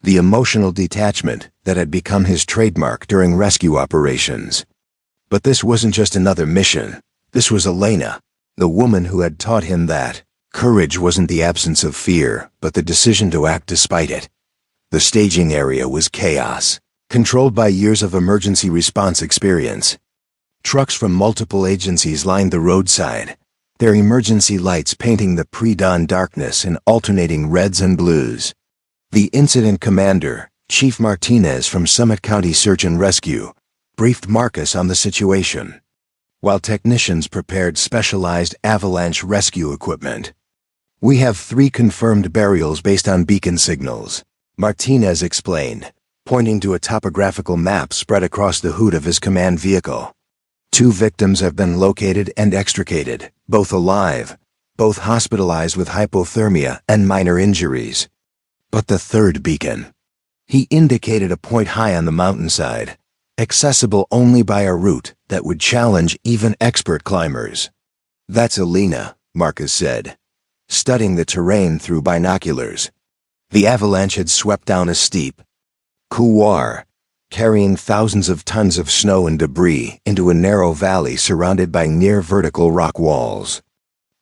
the emotional detachment that had become his trademark during rescue operations. But this wasn't just another mission. This was Elena, the woman who had taught him that courage wasn't the absence of fear, but the decision to act despite it. The staging area was chaos, controlled by years of emergency response experience. Trucks from multiple agencies lined the roadside, their emergency lights painting the pre-dawn darkness in alternating reds and blues. The incident commander, Chief Martinez from Summit County Search and Rescue, briefed Marcus on the situation, while technicians prepared specialized avalanche rescue equipment. "We have 3 confirmed burials based on beacon signals," Martinez explained, pointing to a topographical map spread across the hood of his command vehicle. 2 victims have been located and extricated, both alive, both hospitalized with hypothermia and minor injuries. But the 3rd beacon. He indicated a point high on the mountainside, accessible only by a route that would challenge even expert climbers. "That's Elena," Marcus said, studying the terrain through binoculars. The avalanche had swept down a steep couloir, carrying thousands of tons of snow and debris into a narrow valley surrounded by near-vertical rock walls.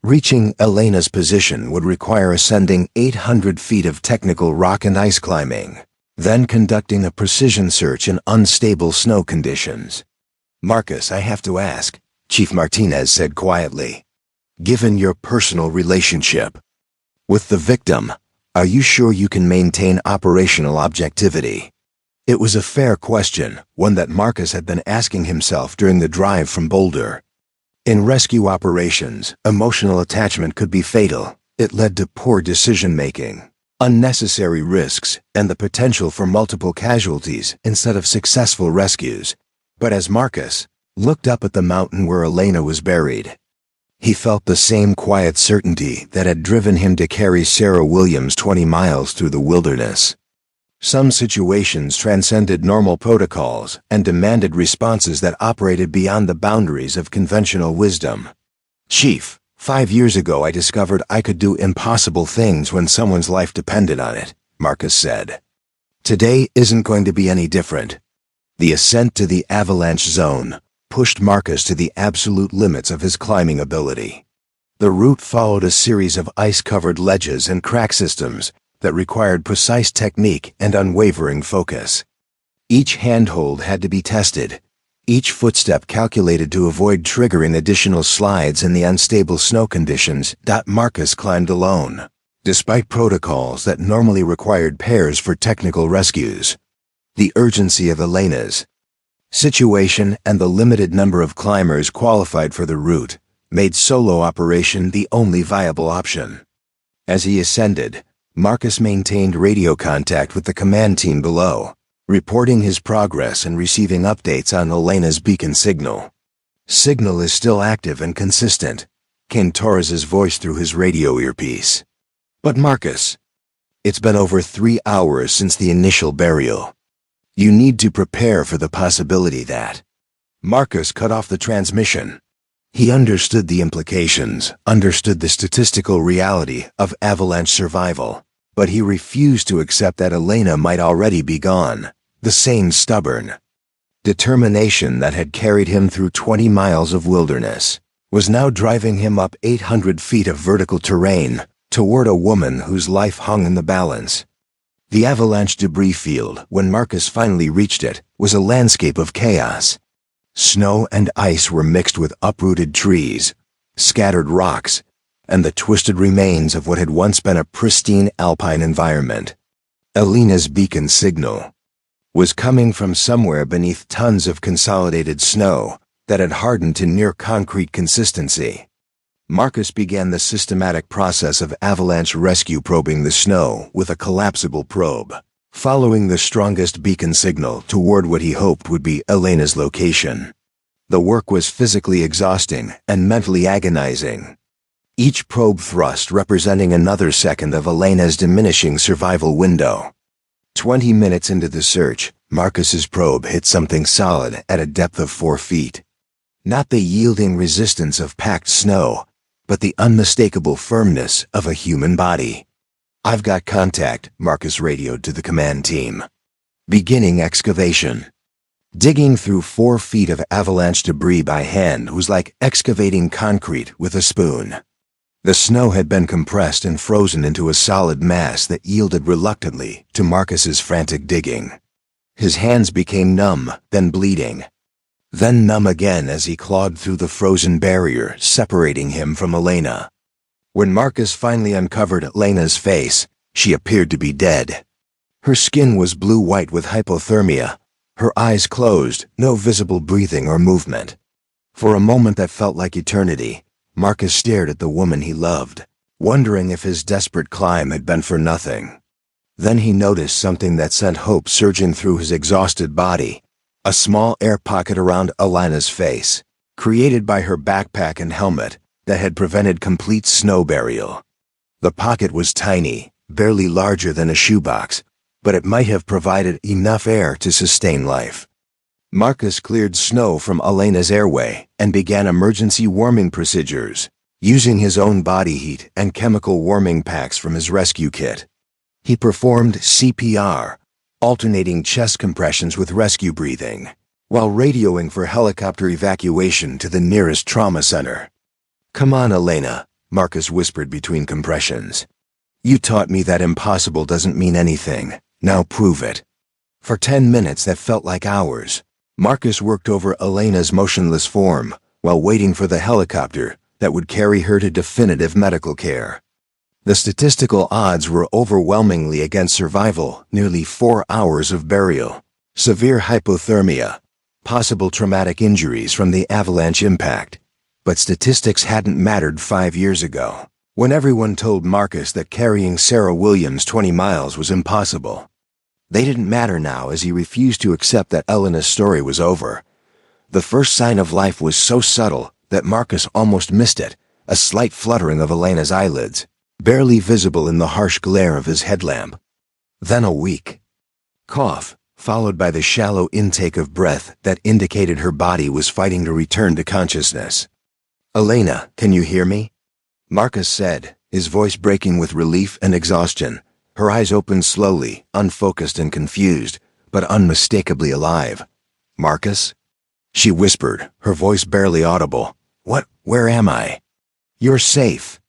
Reaching Elena's position would require ascending 800 feet of technical rock and ice climbing, then conducting a precision search in unstable snow conditions. "Marcus, I have to ask," Chief Martinez said quietly. "Given your personal relationship with the victim, are you sure you can maintain operational objectivity?" It was a fair question, one that Marcus had been asking himself during the drive from Boulder. In rescue operations, emotional attachment could be fatal. It led to poor decision-making, unnecessary risks, and the potential for multiple casualties instead of successful rescues. But as Marcus looked up at the mountain where Elena was buried, he felt the same quiet certainty that had driven him to carry Sarah Williams 20 miles through the wilderness. Some situations transcended normal protocols and demanded responses that operated beyond the boundaries of conventional wisdom. "Chief, 5 years ago I discovered I could do impossible things when someone's life depended on it," Marcus said. "Today isn't going to be any different." The ascent to the avalanche zone pushed Marcus to the absolute limits of his climbing ability. The route followed a series of ice-covered ledges and crack systems that required precise technique and unwavering focus. Each handhold had to be tested, each footstep calculated to avoid triggering additional slides in the unstable snow conditions. Marcus climbed alone, despite protocols that normally required pairs for technical rescues. The urgency of Elena's situation and the limited number of climbers qualified for the route made solo operation the only viable option. As he ascended, Marcus maintained radio contact with the command team below, reporting his progress and receiving updates on Elena's beacon signal. "Signal is still active and consistent," came Torres's voice through his radio earpiece. "But Marcus, it's been over 3 hours since the initial burial. You need to prepare for the possibility that—" Marcus cut off the transmission. He understood the implications, understood the statistical reality of avalanche survival, but he refused to accept that Elena might already be gone. The same stubborn determination that had carried him through 20 miles of wilderness was now driving him up 800 feet of vertical terrain toward a woman whose life hung in the balance. The avalanche debris field, when Marcus finally reached it, was a landscape of chaos. Snow and ice were mixed with uprooted trees, scattered rocks, and the twisted remains of what had once been a pristine alpine environment. Elena's beacon signal was coming from somewhere beneath tons of consolidated snow that had hardened to near-concrete consistency. Marcus began the systematic process of avalanche rescue, probing the snow with a collapsible probe, following the strongest beacon signal toward what he hoped would be Elena's location. The work was physically exhausting and mentally agonizing, each probe thrust representing another second of Elena's diminishing survival window. 20 minutes into the search, Marcus's probe hit something solid at a depth of 4 feet. Not the yielding resistance of packed snow, but the unmistakable firmness of a human body. "I've got contact," Marcus radioed to the command team. Beginning excavation. Digging through 4 feet of avalanche debris by hand was like excavating concrete with a spoon. The snow had been compressed and frozen into a solid mass that yielded reluctantly to Marcus's frantic digging. His hands became numb, then bleeding, then numb again as he clawed through the frozen barrier separating him from Elena. When Marcus finally uncovered Elena's face, she appeared to be dead. Her skin was blue-white with hypothermia, her eyes closed, no visible breathing or movement. For a moment that felt like eternity, Marcus stared at the woman he loved, wondering if his desperate climb had been for nothing. Then he noticed something that sent hope surging through his exhausted body. A small air pocket around Elena's face, created by her backpack and helmet, that had prevented complete snow burial. The pocket was tiny, barely larger than a shoebox, but it might have provided enough air to sustain life. Marcus cleared snow from Elena's airway and began emergency warming procedures, using his own body heat and chemical warming packs from his rescue kit. He performed CPR, alternating chest compressions with rescue breathing, while radioing for helicopter evacuation to the nearest trauma center. "Come on, Elena," Marcus whispered between compressions. "You taught me that impossible doesn't mean anything. Now prove it." For 10 minutes that felt like hours, Marcus worked over Elena's motionless form while waiting for the helicopter that would carry her to definitive medical care. The statistical odds were overwhelmingly against survival: nearly 4 hours of burial, severe hypothermia, possible traumatic injuries from the avalanche impact. But statistics hadn't mattered 5 years ago, when everyone told Marcus that carrying Sarah Williams 20 miles was impossible. They didn't matter now, as he refused to accept that Elena's story was over. The first sign of life was so subtle that Marcus almost missed it: a slight fluttering of Elena's eyelids, barely visible in the harsh glare of his headlamp. Then a weak cough, followed by the shallow intake of breath that indicated her body was fighting to return to consciousness. "Elena, can you hear me?" Marcus said, his voice breaking with relief and exhaustion. Her eyes opened slowly, unfocused and confused, but unmistakably alive. "Marcus?" she whispered, her voice barely audible. Where am I?" "You're safe,"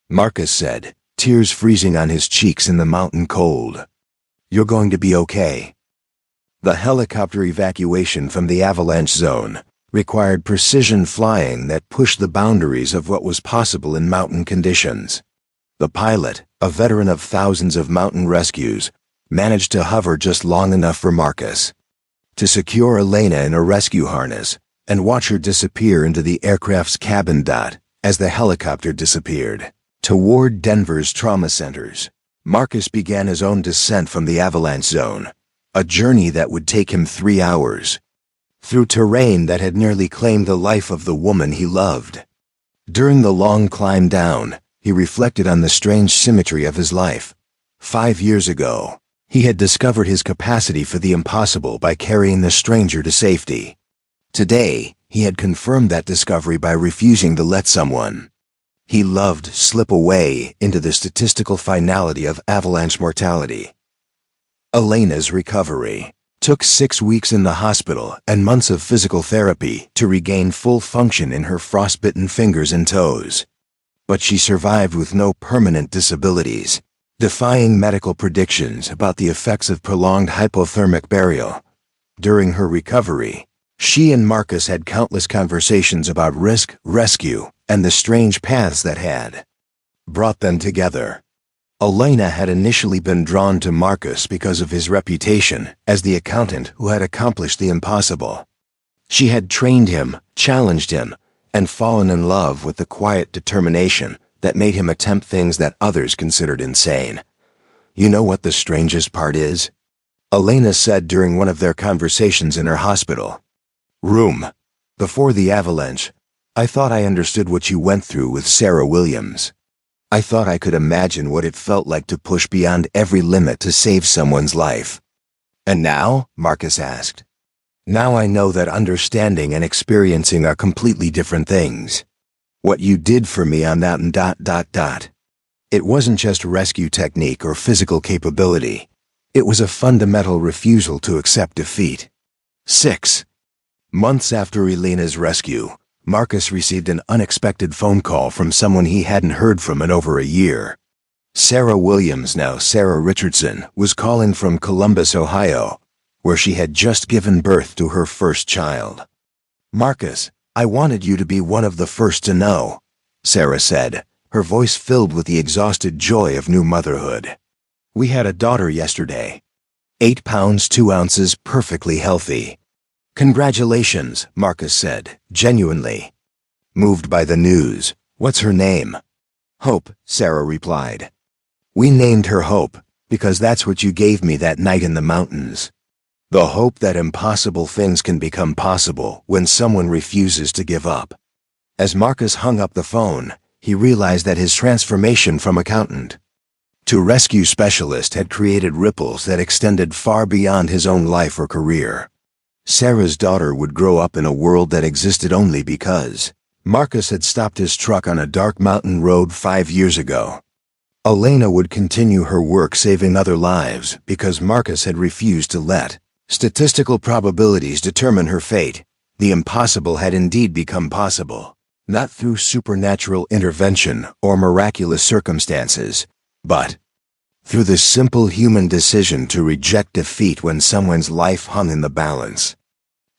Marcus said, tears freezing on his cheeks in the mountain cold. "You're going to be okay." The helicopter evacuation from the avalanche zone required precision flying that pushed the boundaries of what was possible in mountain conditions. The pilot, a veteran of thousands of mountain rescues, managed to hover just long enough for Marcus to secure Elena in a rescue harness and watch her disappear into the aircraft's cabin. As the helicopter disappeared toward Denver's trauma centers, Marcus began his own descent from the avalanche zone, a journey that would take him 3 hours, through terrain that had nearly claimed the life of the woman he loved. During the long climb down, he reflected on the strange symmetry of his life. 5 years ago, he had discovered his capacity for the impossible by carrying the stranger to safety. Today, he had confirmed that discovery by refusing to let someone he loved slip away into the statistical finality of avalanche mortality. Elena's recovery took 6 weeks in the hospital and months of physical therapy to regain full function in her frostbitten fingers and toes. But she survived with no permanent disabilities, defying medical predictions about the effects of prolonged hypothermic burial. During her recovery, she and Marcus had countless conversations about risk, rescue, and the strange paths that had brought them together. Elena had initially been drawn to Marcus because of his reputation as the accountant who had accomplished the impossible. She had trained him, challenged him, and fallen in love with the quiet determination that made him attempt things that others considered insane. "You know what the strangest part is?" Elena said during one of their conversations in her hospital room before the avalanche. "I thought I understood what you went through with Sarah Williams. I thought I could imagine what it felt like to push beyond every limit to save someone's life." "And now?" Marcus asked. "Now I know that understanding and experiencing are completely different things. What you did for me on that It wasn't just rescue technique or physical capability. It was a fundamental refusal to accept defeat." 6 months after Elena's rescue, Marcus received an unexpected phone call from someone he hadn't heard from in over a year. Sarah Williams, now Sarah Richardson, was calling from Columbus, Ohio, where she had just given birth to her first child. "Marcus, I wanted you to be one of the first to know," Sarah said, her voice filled with the exhausted joy of new motherhood. "We had a daughter yesterday. 8 pounds 2 ounces, perfectly healthy." "Congratulations," Marcus said, genuinely moved by the news. "What's her name?" "Hope," Sarah replied. "We named her Hope because that's what you gave me that night in the mountains. The hope that impossible things can become possible when someone refuses to give up." As Marcus hung up the phone, he realized that his transformation from accountant to rescue specialist had created ripples that extended far beyond his own life or career. Sarah's daughter would grow up in a world that existed only because Marcus had stopped his truck on a dark mountain road 5 years ago. Elena would continue her work saving other lives because Marcus had refused to let statistical probabilities determine her fate. The impossible had indeed become possible, not through supernatural intervention or miraculous circumstances, but through the simple human decision to reject defeat when someone's life hung in the balance.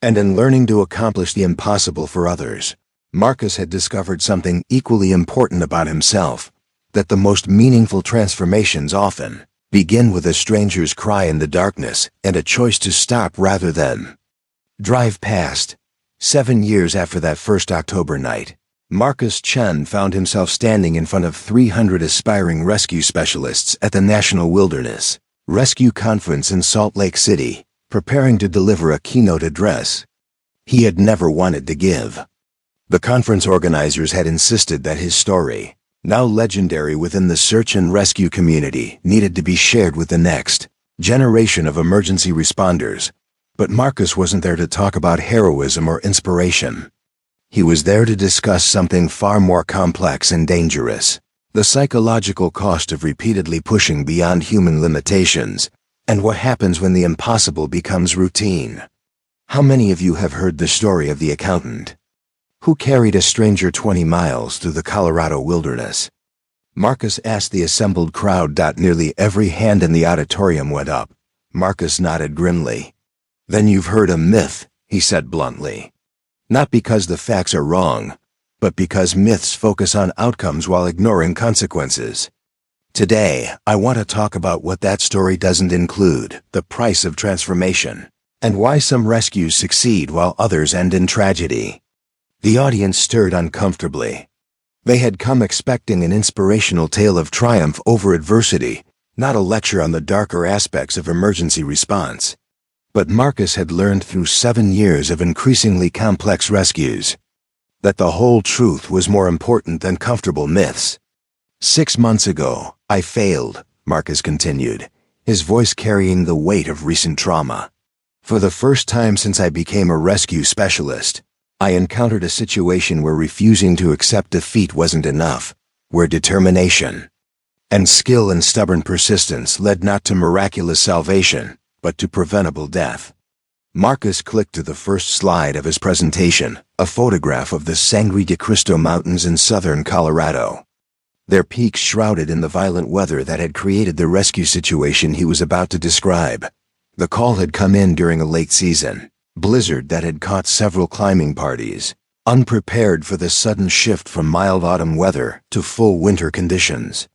And in learning to accomplish the impossible for others, Marcus had discovered something equally important about himself, that the most meaningful transformations often begin with a stranger's cry in the darkness and a choice to stop rather than drive past. 7 years after that first October night, Marcus Chun found himself standing in front of 300 aspiring rescue specialists at the National Wilderness Rescue Conference in Salt Lake City, preparing to deliver a keynote address he had never wanted to give. The conference organizers had insisted that his story, now legendary within the search and rescue community, needed to be shared with the next generation of emergency responders. But Marcus wasn't there to talk about heroism or inspiration. He was there to discuss something far more complex and dangerous: the psychological cost of repeatedly pushing beyond human limitations, and what happens when the impossible becomes routine. How many of you have heard the story of the accountant who carried a stranger 20 miles through the Colorado wilderness? Marcus asked the assembled crowd. Nearly every hand in the auditorium went up. Marcus nodded grimly. "Then you've heard a myth," he said bluntly. "Not because the facts are wrong, but because myths focus on outcomes while ignoring consequences. Today, I want to talk about what that story doesn't include: the price of transformation, and why some rescues succeed while others end in tragedy." The audience stirred uncomfortably. They had come expecting an inspirational tale of triumph over adversity, not a lecture on the darker aspects of emergency response. But Marcus had learned through 7 years of increasingly complex rescues that the whole truth was more important than comfortable myths. "6 months ago, I failed," Marcus continued, his voice carrying the weight of recent trauma. "For the first time since I became a rescue specialist, I encountered a situation where refusing to accept defeat wasn't enough, where determination and skill and stubborn persistence led not to miraculous salvation, but to preventable death." Marcus clicked to the first slide of his presentation, a photograph of the Sangre de Cristo Mountains in southern Colorado, their peaks shrouded in the violent weather that had created the rescue situation he was about to describe. The call had come in during a late season blizzard that had caught several climbing parties, unprepared for the sudden shift from mild autumn weather to full winter conditions.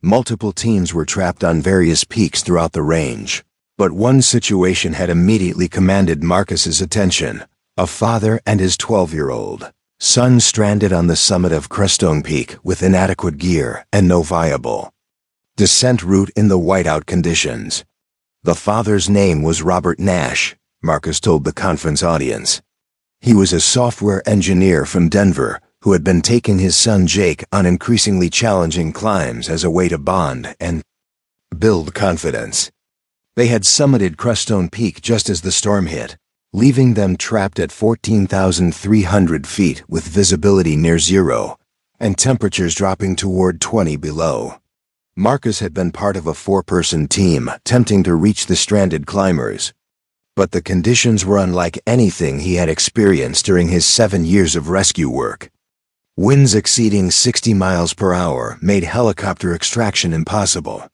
Multiple teams were trapped on various peaks throughout the range, but one situation had immediately commanded Marcus's attention: a father and his 12-year-old son stranded on the summit of Crestone Peak with inadequate gear and no viable descent route in the whiteout conditions. The father's name was Robert Nash, Marcus told the conference audience. He was a software engineer from Denver who had been taking his son Jake on increasingly challenging climbs as a way to bond and build confidence. They had summited Crestone Peak just as the storm hit, leaving them trapped at 14,300 feet with visibility near zero and temperatures dropping toward 20 below. Marcus had been part of a 4-person team attempting to reach the stranded climbers, but the conditions were unlike anything he had experienced during his 7 years of rescue work. Winds exceeding 60 miles per hour made helicopter extraction impossible.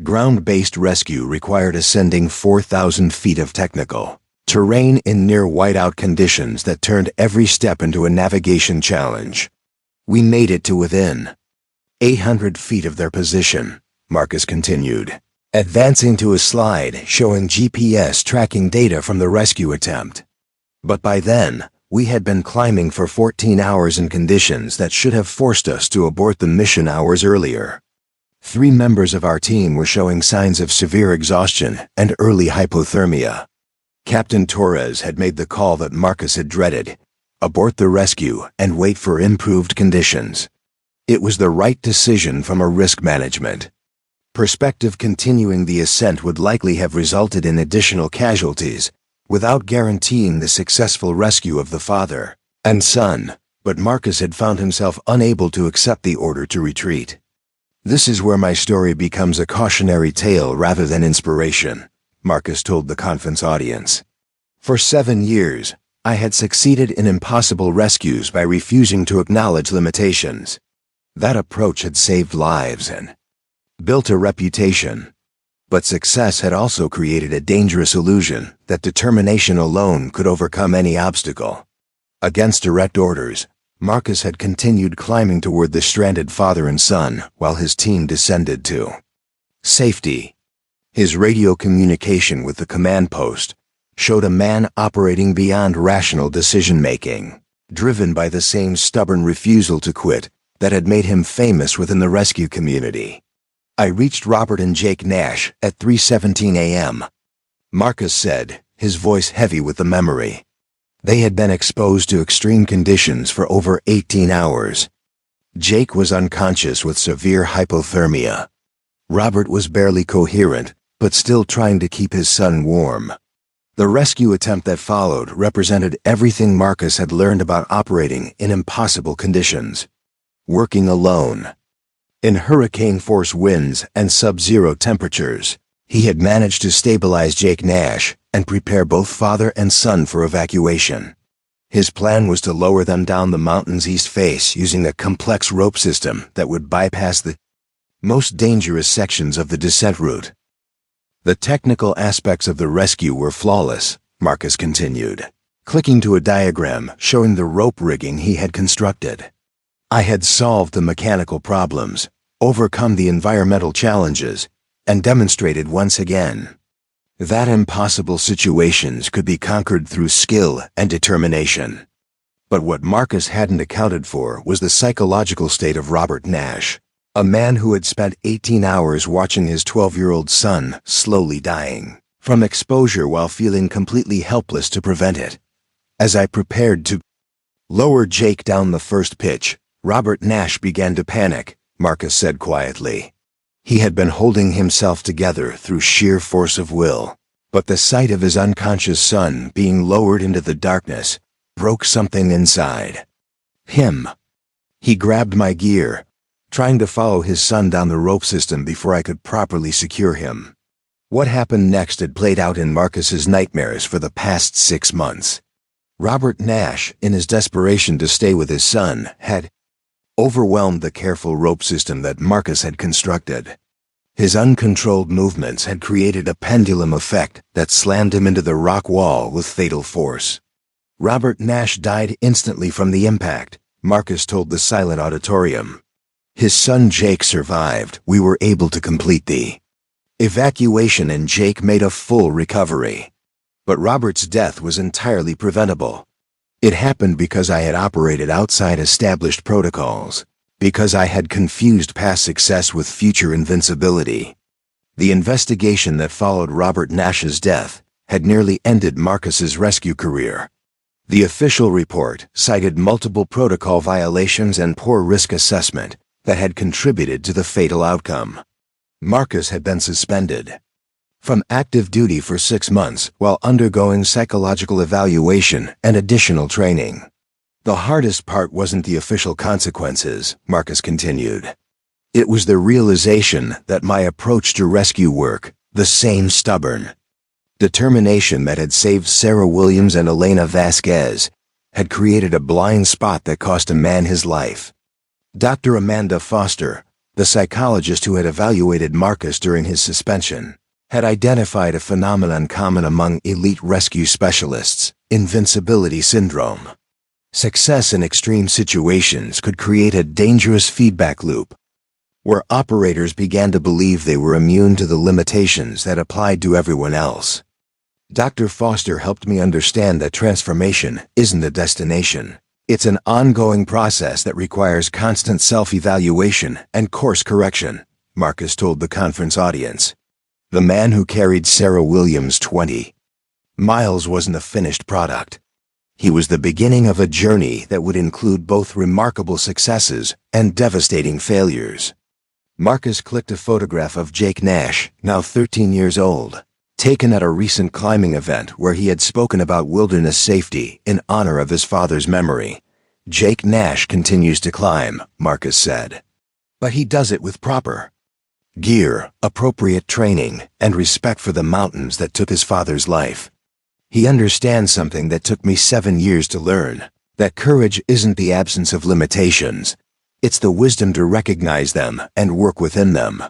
Ground-based rescue required ascending 4,000 feet of technical terrain in near whiteout conditions that turned every step into a navigation challenge. "We made it to within 800 feet of their position," Marcus continued, advancing to a slide showing GPS tracking data from the rescue attempt. "But by then, we had been climbing for 14 hours in conditions that should have forced us to abort the mission hours earlier. 3 members of our team were showing signs of severe exhaustion and early hypothermia. Captain Torres had made the call that Marcus had dreaded: abort the rescue and wait for improved conditions. It was the right decision from a risk management perspective. Continuing the ascent would likely have resulted in additional casualties, without guaranteeing the successful rescue of the father and son, but Marcus had found himself unable to accept the order to retreat. "This is where my story becomes a cautionary tale rather than inspiration," Marcus told the conference audience. "For 7 years, I had succeeded in impossible rescues by refusing to acknowledge limitations. That approach had saved lives and built a reputation. But success had also created a dangerous illusion that determination alone could overcome any obstacle." Against direct orders, Marcus had continued climbing toward the stranded father and son while his team descended to safety. His radio communication with the command post showed a man operating beyond rational decision-making, driven by the same stubborn refusal to quit that had made him famous within the rescue community. "I reached Robert and Jake Nash at 3:17 a.m., Marcus said, his voice heavy with the memory. They had been exposed to extreme conditions for over 18 hours. Jake was unconscious with severe hypothermia. Robert was barely coherent, but still trying to keep his son warm. The rescue attempt that followed represented everything Marcus had learned about operating in impossible conditions. Working alone. In hurricane-force winds and sub-zero temperatures, he had managed to stabilize Jake Nash and prepare both father and son for evacuation. His plan was to lower them down the mountain's east face using a complex rope system that would bypass the most dangerous sections of the descent route. "The technical aspects of the rescue were flawless," Marcus continued, clicking to a diagram showing the rope rigging he had constructed. "I had solved the mechanical problems, overcome the environmental challenges, and demonstrated once again that impossible situations could be conquered through skill and determination." But what Marcus hadn't accounted for was the psychological state of Robert Nash, a man who had spent 18 hours watching his 12-year-old son slowly dying from exposure while feeling completely helpless to prevent it. "As I prepared to lower Jake down the first pitch, Robert Nash began to panic," Marcus said quietly. He had been holding himself together through sheer force of will, but the sight of his unconscious son being lowered into the darkness broke something inside him. "He grabbed my gear, trying to follow his son down the rope system before I could properly secure him." What happened next had played out in Marcus's nightmares for the past 6 months. Robert Nash, in his desperation to stay with his son, had overwhelmed the careful rope system that Marcus had constructed. His uncontrolled movements had created a pendulum effect that slammed him into the rock wall with fatal force. Robert Nash died instantly from the impact, Marcus told the silent auditorium. His son Jake survived. We were able to complete the evacuation and Jake made a full recovery. But Robert's death was entirely preventable. It happened because I had operated outside established protocols, because I had confused past success with future invincibility. The investigation that followed Robert Nash's death had nearly ended Marcus's rescue career. The official report cited multiple protocol violations and poor risk assessment that had contributed to the fatal outcome. Marcus had been suspended from active duty for 6 months while undergoing psychological evaluation and additional training. "The hardest part wasn't the official consequences," Marcus continued. "It was the realization that my approach to rescue work, the same stubborn determination that had saved Sarah Williams and Elena Vasquez, had created a blind spot that cost a man his life." Dr. Amanda Foster, the psychologist who had evaluated Marcus during his suspension, had identified a phenomenon common among elite rescue specialists: invincibility syndrome. Success in extreme situations could create a dangerous feedback loop, where operators began to believe they were immune to the limitations that applied to everyone else. Dr. Foster helped me understand that transformation isn't a destination. It's an ongoing process that requires constant self-evaluation and course correction, Marcus told the conference audience. The man who carried Sarah Williams 20 miles wasn't a finished product. He was the beginning of a journey that would include both remarkable successes and devastating failures. Marcus clicked a photograph of Jake Nash, now 13 years old, taken at a recent climbing event where he had spoken about wilderness safety in honor of his father's memory. "Jake Nash continues to climb," Marcus said. But he does it with proper gear, appropriate training, and respect for the mountains that took his father's life. He understands something that took me 7 years to learn, that courage isn't the absence of limitations. It's the wisdom to recognize them and work within them.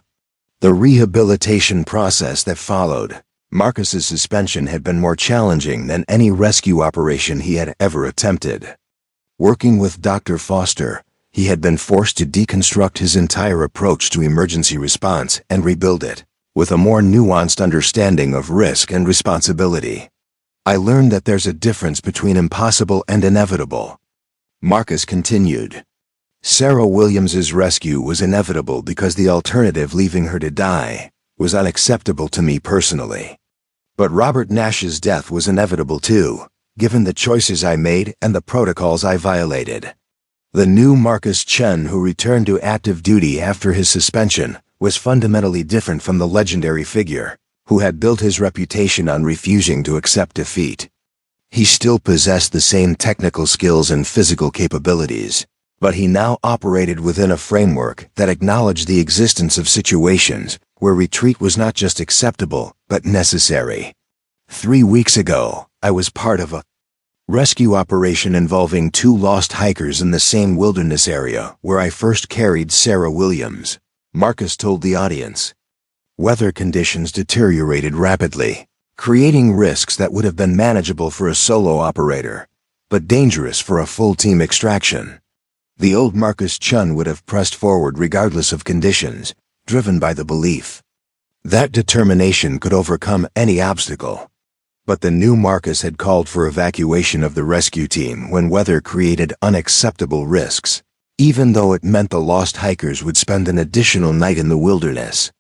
The rehabilitation process that followed Marcus's suspension had been more challenging than any rescue operation he had ever attempted. Working with Dr. Foster, he had been forced to deconstruct his entire approach to emergency response and rebuild it, with a more nuanced understanding of risk and responsibility. I learned that there's a difference between impossible and inevitable. Marcus continued. Sarah Williams's rescue was inevitable because the alternative, leaving her to die, was unacceptable to me personally. But Robert Nash's death was inevitable too, given the choices I made and the protocols I violated. The new Marcus Chen, who returned to active duty after his suspension, was fundamentally different from the legendary figure who had built his reputation on refusing to accept defeat. He still possessed the same technical skills and physical capabilities, but he now operated within a framework that acknowledged the existence of situations where retreat was not just acceptable, but necessary. 3 weeks ago, I was part of a rescue operation involving 2 lost hikers in the same wilderness area where I first carried Sarah Williams, Marcus told the audience. Weather conditions deteriorated rapidly, creating risks that would have been manageable for a solo operator, but dangerous for a full-team extraction. The old Marcus Chun would have pressed forward regardless of conditions, driven by the belief that determination could overcome any obstacle. But the new Marcus had called for evacuation of the rescue team when weather created unacceptable risks, even though it meant the lost hikers would spend an additional night in the wilderness.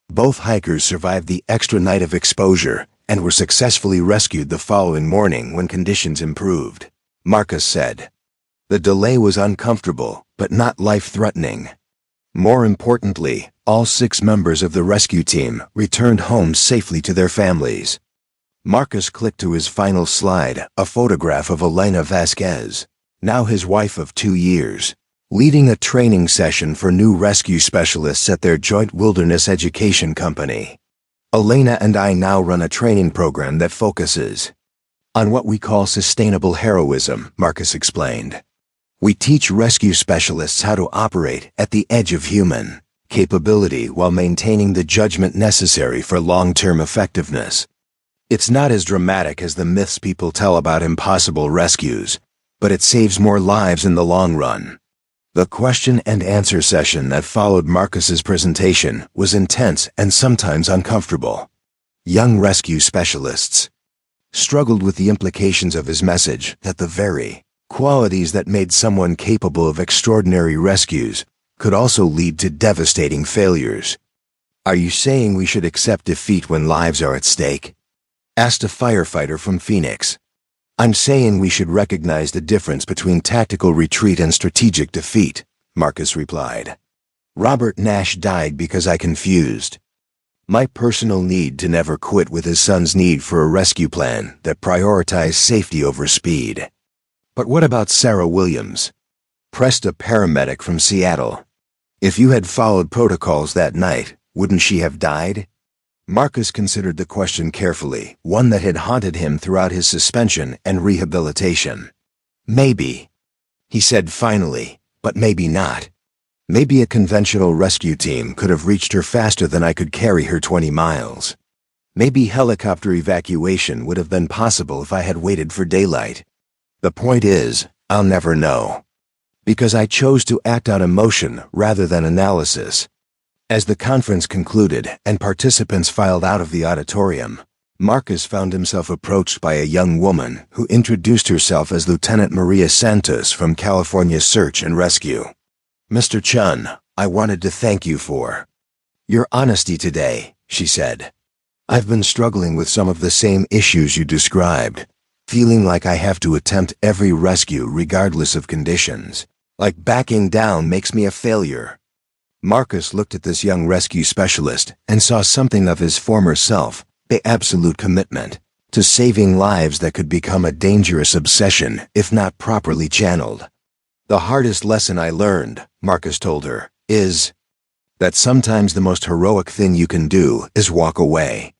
Both hikers survived the extra night of exposure and were successfully rescued the following morning when conditions improved, Marcus said. The delay was uncomfortable, but not life-threatening. More importantly, all 6 members of the rescue team returned home safely to their families. Marcus clicked to his final slide, a photograph of Elena Vasquez, now his wife of 2 years, leading a training session for new rescue specialists at their joint wilderness education company. Elena and I now run a training program that focuses on what we call sustainable heroism, Marcus explained. We teach rescue specialists how to operate at the edge of human capability while maintaining the judgment necessary for long-term effectiveness. It's not as dramatic as the myths people tell about impossible rescues, but it saves more lives in the long run. The question and answer session that followed Marcus's presentation was intense and sometimes uncomfortable. Young rescue specialists struggled with the implications of his message that the very qualities that made someone capable of extraordinary rescues could also lead to devastating failures. Are you saying we should accept defeat when lives are at stake? Asked a firefighter from Phoenix. I'm saying we should recognize the difference between tactical retreat and strategic defeat, Marcus replied. Robert Nash died because I confused my personal need to never quit with his son's need for a rescue plan that prioritized safety over speed. But what about Sarah Williams? Pressed a paramedic from Seattle. If you had followed protocols that night, wouldn't she have died? Marcus considered the question carefully, one that had haunted him throughout his suspension and rehabilitation. Maybe, he said finally, but maybe not. Maybe a conventional rescue team could have reached her faster than I could carry her 20 miles. Maybe helicopter evacuation would have been possible if I had waited for daylight. The point is, I'll never know. Because I chose to act on emotion rather than analysis. As the conference concluded and participants filed out of the auditorium, Marcus found himself approached by a young woman who introduced herself as Lieutenant Maria Santos from California Search and Rescue. Mr. Chun, I wanted to thank you for your honesty today, she said. I've been struggling with some of the same issues you described, feeling like I have to attempt every rescue regardless of conditions, like backing down makes me a failure. Marcus looked at this young rescue specialist and saw something of his former self, the absolute commitment to saving lives that could become a dangerous obsession if not properly channeled. The hardest lesson I learned, Marcus told her, is that sometimes the most heroic thing you can do is walk away.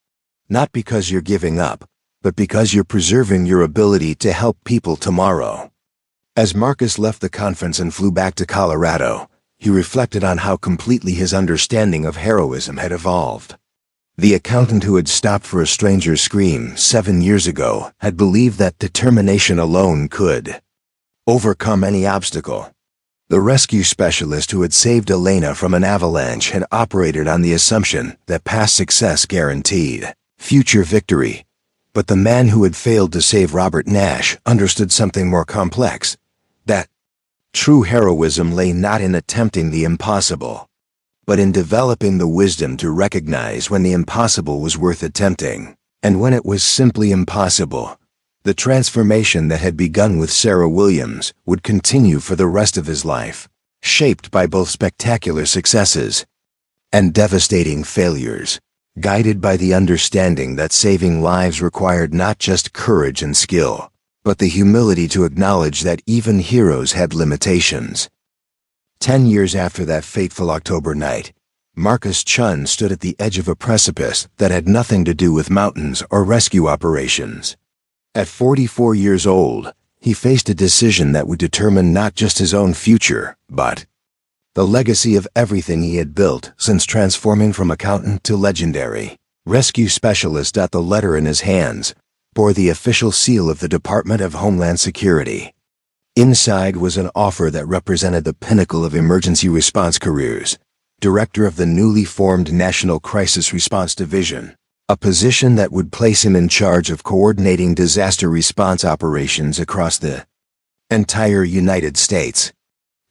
Not because you're giving up, but because you're preserving your ability to help people tomorrow. As Marcus left the conference and flew back to Colorado, he reflected on how completely his understanding of heroism had evolved. The accountant who had stopped for a stranger's scream 7 years ago had believed that determination alone could overcome any obstacle. The rescue specialist who had saved Elena from an avalanche had operated on the assumption that past success guaranteed future victory. But the man who had failed to save Robert Nash understood something more complex. That true heroism lay not in attempting the impossible, but in developing the wisdom to recognize when the impossible was worth attempting, and when it was simply impossible. The transformation that had begun with Sarah Williams would continue for the rest of his life, shaped by both spectacular successes and devastating failures, guided by the understanding that saving lives required not just courage and skill, but the humility to acknowledge that even heroes had limitations. 10 years after that fateful October night, Marcus Chun stood at the edge of a precipice that had nothing to do with mountains or rescue operations. At 44 years old, he faced a decision that would determine not just his own future, but the legacy of everything he had built since transforming from accountant to legendary rescue specialist. The letter in his hands bore the official seal of the Department of Homeland Security. Inside was an offer that represented the pinnacle of emergency response careers: director of the newly formed National Crisis Response Division, a position that would place him in charge of coordinating disaster response operations across the entire United States.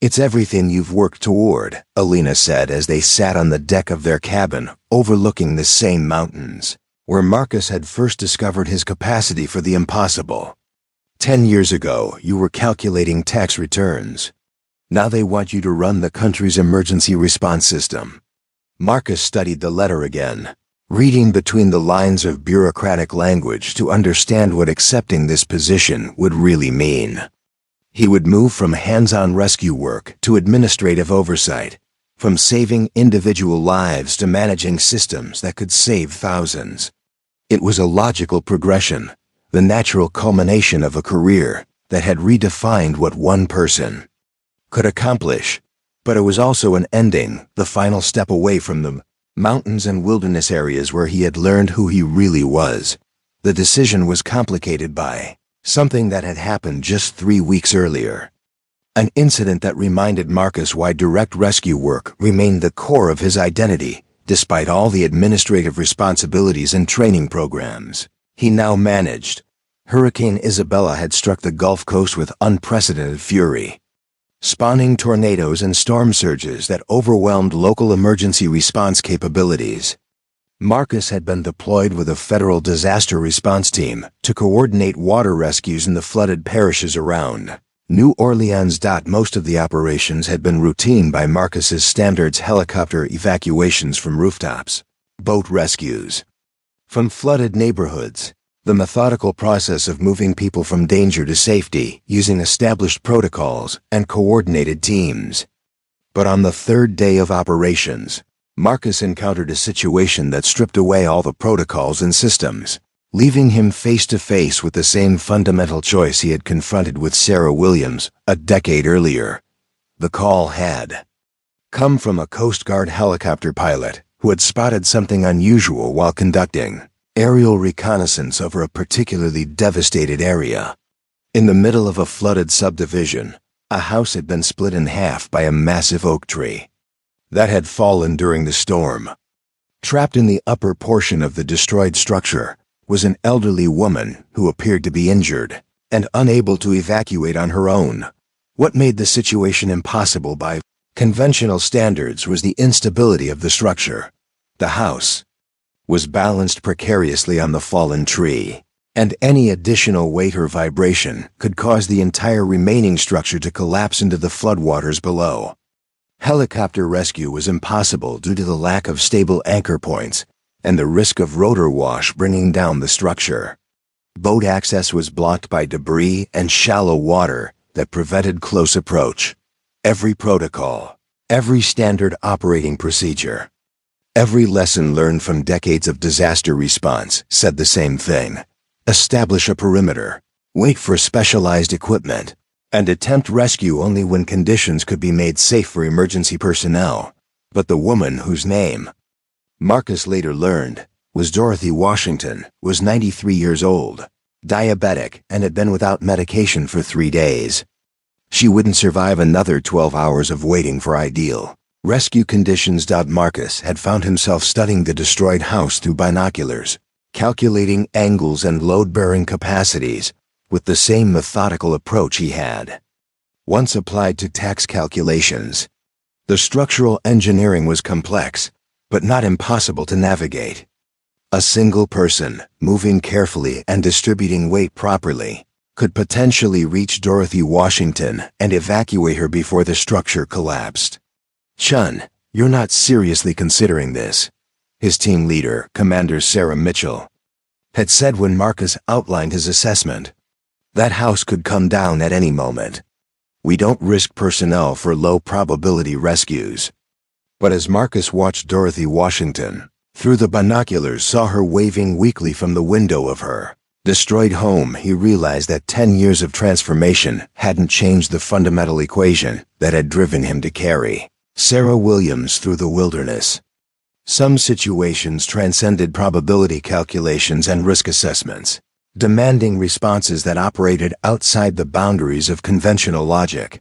"It's everything you've worked toward," Elena said as they sat on the deck of their cabin, overlooking the same mountains, where Marcus had first discovered his capacity for the impossible. 10 years ago, you were calculating tax returns. Now they want you to run the country's emergency response system. Marcus studied the letter again, reading between the lines of bureaucratic language to understand what accepting this position would really mean. He would move from hands-on rescue work to administrative oversight, from saving individual lives to managing systems that could save thousands. It was a logical progression, the natural culmination of a career that had redefined what one person could accomplish. But it was also an ending, the final step away from the mountains and wilderness areas where he had learned who he really was. The decision was complicated by something that had happened just 3 weeks earlier. An incident that reminded Marcus why direct rescue work remained the core of his identity, despite all the administrative responsibilities and training programs he now managed. Hurricane Isabella had struck the Gulf Coast with unprecedented fury, spawning tornadoes and storm surges that overwhelmed local emergency response capabilities. Marcus had been deployed with a federal disaster response team to coordinate water rescues in the flooded parishes around New Orleans. Most of the operations had been routine by Marcus's standards: helicopter evacuations from rooftops, boat rescues from flooded neighborhoods, the methodical process of moving people from danger to safety using established protocols and coordinated teams. But on the third day of operations, Marcus encountered a situation that stripped away all the protocols and systems, leaving him face to face with the same fundamental choice he had confronted with Sarah Williams a decade earlier. The call had come from a Coast Guard helicopter pilot who had spotted something unusual while conducting aerial reconnaissance over a particularly devastated area. In the middle of a flooded subdivision, a house had been split in half by a massive oak tree that had fallen during the storm. Trapped in the upper portion of the destroyed structure was an elderly woman who appeared to be injured and unable to evacuate on her own. What made the situation impossible by conventional standards was the instability of the structure. The house was balanced precariously on the fallen tree, and any additional weight or vibration could cause the entire remaining structure to collapse into the floodwaters below. Helicopter rescue was impossible due to the lack of stable anchor points and the risk of rotor wash bringing down the structure. Boat access was blocked by debris and shallow water that prevented close approach. Every protocol, Every standard operating procedure, every lesson learned from decades of disaster response said the same thing. Establish a perimeter, wait for specialized equipment, and attempt rescue only when conditions could be made safe for emergency personnel. But the woman whose name Marcus later learned was Dorothy Washington was 93 years old, diabetic, and had been without medication for 3 days. She wouldn't survive another 12 hours of waiting for ideal rescue conditions. Marcus had found himself studying the destroyed house through binoculars, calculating angles and load-bearing capacities with the same methodical approach he had once applied to tax calculations. The structural engineering was complex, but not impossible to navigate. A single person, moving carefully and distributing weight properly, could potentially reach Dorothy Washington and evacuate her before the structure collapsed. "Chun, you're not seriously considering this," his team leader, Commander Sarah Mitchell, had said when Marcus outlined his assessment. "That house could come down at any moment. We don't risk personnel for low-probability rescues." But as Marcus watched Dorothy Washington, through the binoculars saw her waving weakly from the window of her destroyed home, he realized that 10 years of transformation hadn't changed the fundamental equation that had driven him to carry Sarah Williams through the wilderness. Some situations transcended probability calculations and risk assessments, demanding responses that operated outside the boundaries of conventional logic.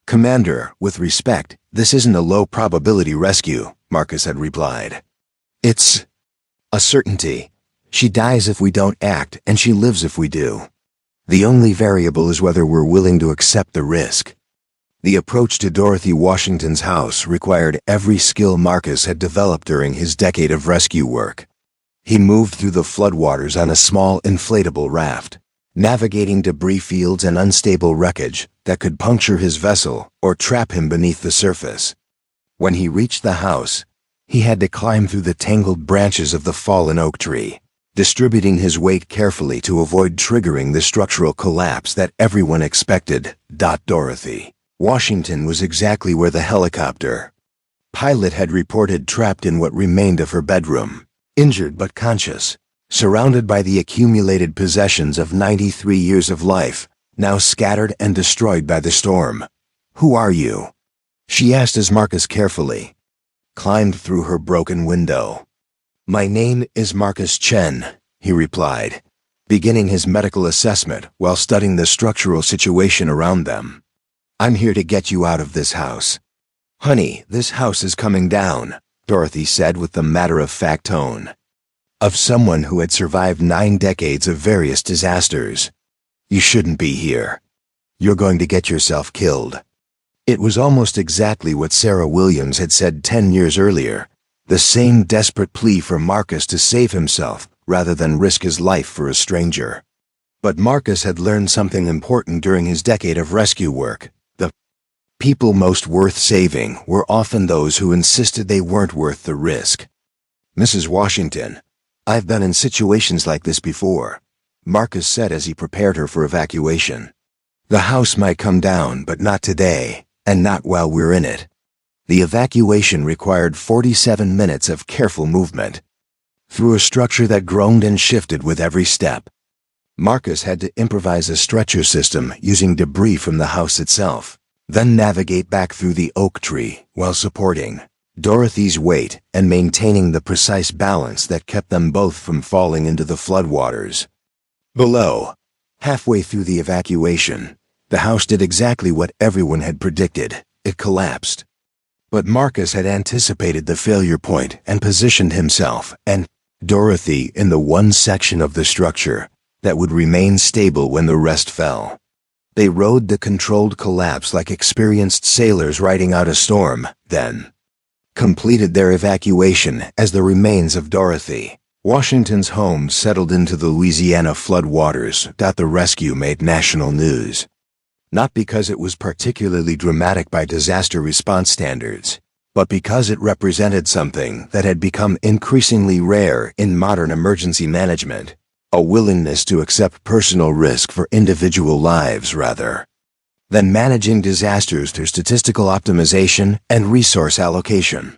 "Commander, with respect, this isn't a low-probability rescue," Marcus had replied. "It's a certainty. She dies if we don't act, and she lives if we do. The only variable is whether we're willing to accept the risk." The approach to Dorothy Washington's house required every skill Marcus had developed during his decade of rescue work. He moved through the floodwaters on a small inflatable raft, navigating debris fields and unstable wreckage that could puncture his vessel or trap him beneath the surface. When he reached the house, he had to climb through the tangled branches of the fallen oak tree, distributing his weight carefully to avoid triggering the structural collapse that everyone expected. Dorothy Washington was exactly where the helicopter pilot had reported, trapped in what remained of her bedroom, injured but conscious, surrounded by the accumulated possessions of 93 years of life, now scattered and destroyed by the storm. "Who are you?" she asked as Marcus carefully climbed through her broken window. "My name is Marcus Chen," he replied, beginning his medical assessment while studying the structural situation around them. "I'm here to get you out of this house." "Honey, this house is coming down," Dorothy said with the matter-of-fact tone of someone who had survived 9 decades of various disasters. "You shouldn't be here. You're going to get yourself killed." It was almost exactly what Sarah Williams had said 10 years earlier, the same desperate plea for Marcus to save himself rather than risk his life for a stranger. But Marcus had learned something important during his decade of rescue work. The people most worth saving were often those who insisted they weren't worth the risk. "Mrs. Washington, I've been in situations like this before," Marcus said as he prepared her for evacuation. "The house might come down, but not today, and not while we're in it." The evacuation required 47 minutes of careful movement through a structure that groaned and shifted with every step. Marcus had to improvise a stretcher system using debris from the house itself, then navigate back through the oak tree while supporting Dorothy's weight and maintaining the precise balance that kept them both from falling into the floodwaters. Below, halfway through the evacuation, the house did exactly what everyone had predicted. It collapsed. But Marcus had anticipated the failure point and positioned himself and Dorothy in the one section of the structure that would remain stable when the rest fell. They rode the controlled collapse like experienced sailors riding out a storm, then completed their evacuation as the remains of Dorothy Washington's home settled into the Louisiana floodwaters. The rescue made national news, not because it was particularly dramatic by disaster response standards, but because it represented something that had become increasingly rare in modern emergency management: a willingness to accept personal risk for individual lives rather then managing disasters through statistical optimization and resource allocation.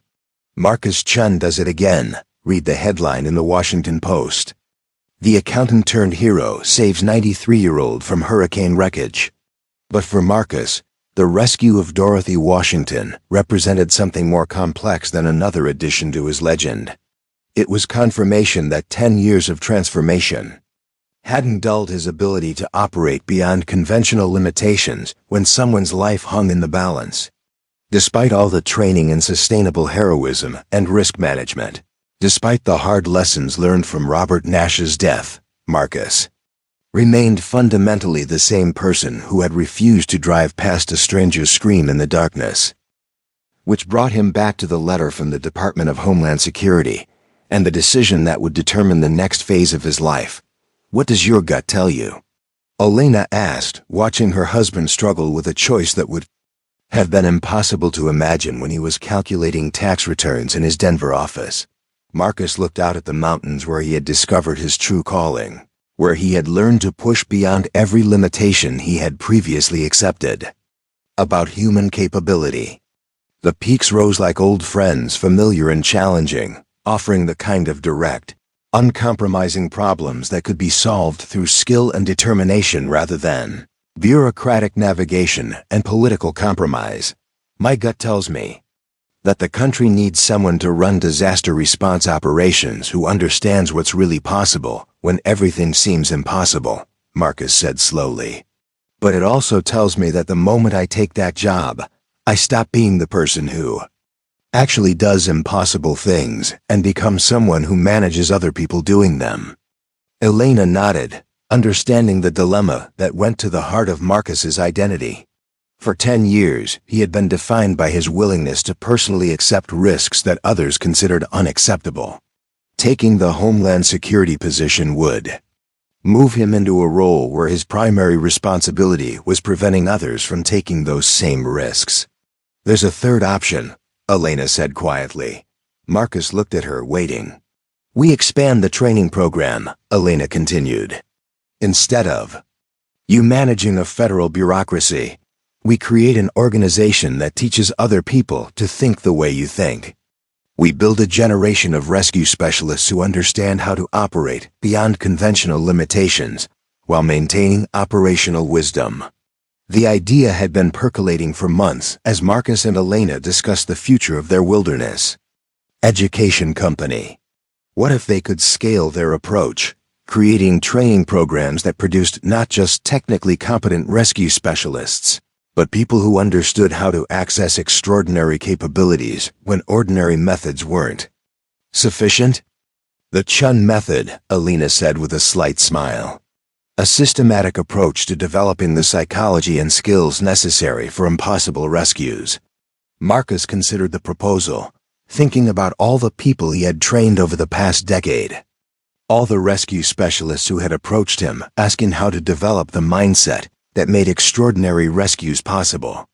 Marcus Chun does it again, read the headline in the Washington Post. The accountant-turned-hero saves 93-year-old from hurricane wreckage. But for Marcus, the rescue of Dorothy Washington represented something more complex than another addition to his legend. It was confirmation that 10 years of transformation hadn't dulled his ability to operate beyond conventional limitations when someone's life hung in the balance. Despite all the training in sustainable heroism and risk management, despite the hard lessons learned from Robert Nash's death, Marcus remained fundamentally the same person who had refused to drive past a stranger's scream in the darkness. Which brought him back to the letter from the Department of Homeland Security and the decision that would determine the next phase of his life. What does your gut tell you? Elena asked, watching her husband struggle with a choice that would have been impossible to imagine when he was calculating tax returns in his Denver office. Marcus looked out at the mountains where he had discovered his true calling, where he had learned to push beyond every limitation he had previously accepted. About human capability. The peaks rose like old friends, familiar and challenging, offering the kind of direct, uncompromising problems that could be solved through skill and determination rather than bureaucratic navigation and political compromise. My gut tells me that the country needs someone to run disaster response operations who understands what's really possible when everything seems impossible, Marcus said slowly. But it also tells me that the moment I take that job, I stop being the person who actually does impossible things and become someone who manages other people doing them. Elena nodded, understanding the dilemma that went to the heart of Marcus's identity. For 10 years, he had been defined by his willingness to personally accept risks that others considered unacceptable. Taking the Homeland Security position would move him into a role where his primary responsibility was preventing others from taking those same risks. There's a third option, Elena said quietly. Marcus looked at her, waiting. We expand the training program, Elena continued. Instead of you managing a federal bureaucracy, we create an organization that teaches other people to think the way you think. We build a generation of rescue specialists who understand how to operate beyond conventional limitations while maintaining operational wisdom. The idea had been percolating for months as Marcus and Elena discussed the future of their wilderness education company. What if they could scale their approach, creating training programs that produced not just technically competent rescue specialists, but people who understood how to access extraordinary capabilities when ordinary methods weren't sufficient? The Chun method, Elena said with a slight smile. A systematic approach to developing the psychology and skills necessary for impossible rescues. Marcus considered the proposal, thinking about all the people he had trained over the past decade. All the rescue specialists who had approached him, asking how to develop the mindset that made extraordinary rescues possible.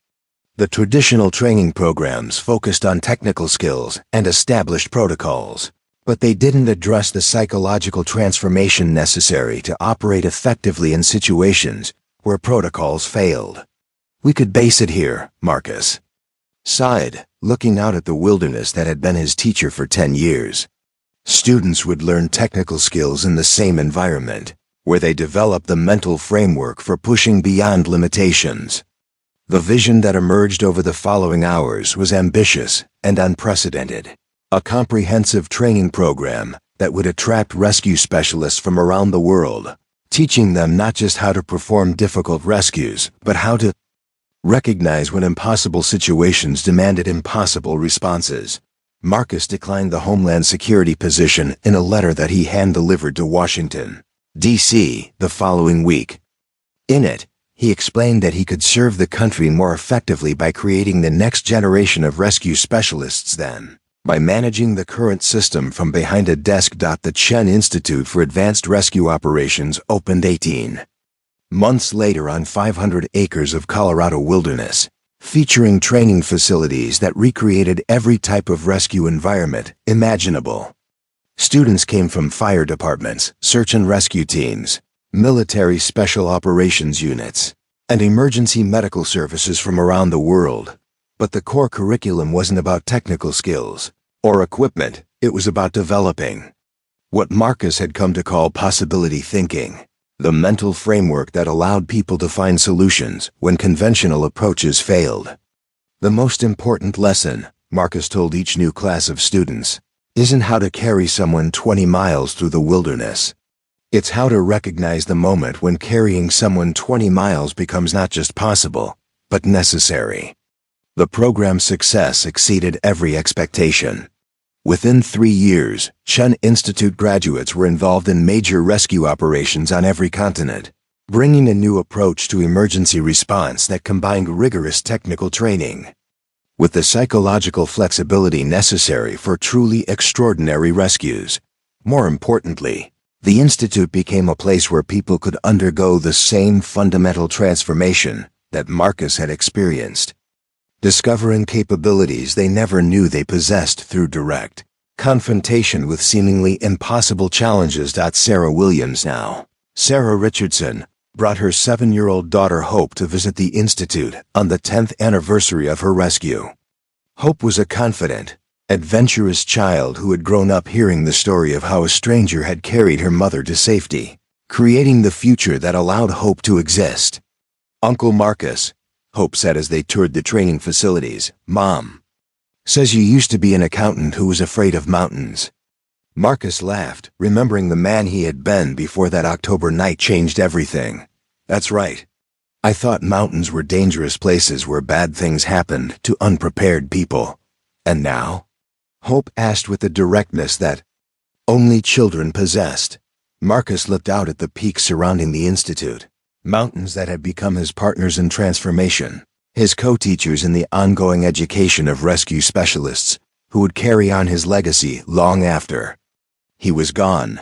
The traditional training programs focused on technical skills and established protocols, but they didn't address the psychological transformation necessary to operate effectively in situations where protocols failed. We could base it here, Marcus sighed, looking out at the wilderness that had been his teacher for 10 years. Students would learn technical skills in the same environment, where they developed the mental framework for pushing beyond limitations. The vision that emerged over the following hours was ambitious and unprecedented. A comprehensive training program that would attract rescue specialists from around the world, teaching them not just how to perform difficult rescues, but how to recognize when impossible situations demanded impossible responses. Marcus declined the Homeland Security position in a letter that he hand-delivered to Washington, D.C., the following week. In it, he explained that he could serve the country more effectively by creating the next generation of rescue specialists than by managing the current system from behind a desk. The Chen Institute for Advanced Rescue Operations opened 18 months later on 500 acres of Colorado wilderness, featuring training facilities that recreated every type of rescue environment imaginable. Students came from fire departments, search and rescue teams, military special operations units, and emergency medical services from around the world. But the core curriculum wasn't about technical skills or equipment, it was about developing what Marcus had come to call possibility thinking, the mental framework that allowed people to find solutions when conventional approaches failed. The most important lesson, Marcus told each new class of students, isn't how to carry someone 20 miles through the wilderness. It's how to recognize the moment when carrying someone 20 miles becomes not just possible, but necessary. The program's success exceeded every expectation. Within 3 years, Chun Institute graduates were involved in major rescue operations on every continent, bringing a new approach to emergency response that combined rigorous technical training with the psychological flexibility necessary for truly extraordinary rescues. More importantly, the Institute became a place where people could undergo the same fundamental transformation that Marcus had experienced, discovering capabilities they never knew they possessed through direct confrontation with seemingly impossible challenges. Sarah Williams, now Sarah Richardson, brought her 7-year-old daughter Hope to visit the Institute on the 10th anniversary of her rescue. Hope was a confident, adventurous child who had grown up hearing the story of how a stranger had carried her mother to safety, creating the future that allowed Hope to exist. "Uncle Marcus," Hope said as they toured the training facilities, "Mom says you used to be an accountant who was afraid of mountains." Marcus laughed, remembering the man he had been before that October night changed everything. "That's right. I thought mountains were dangerous places where bad things happened to unprepared people. And now?" Hope asked with the directness that only children possessed. Marcus looked out at the peaks surrounding the Institute, mountains that had become his partners in transformation, his co-teachers in the ongoing education of rescue specialists who would carry on his legacy long after he was gone.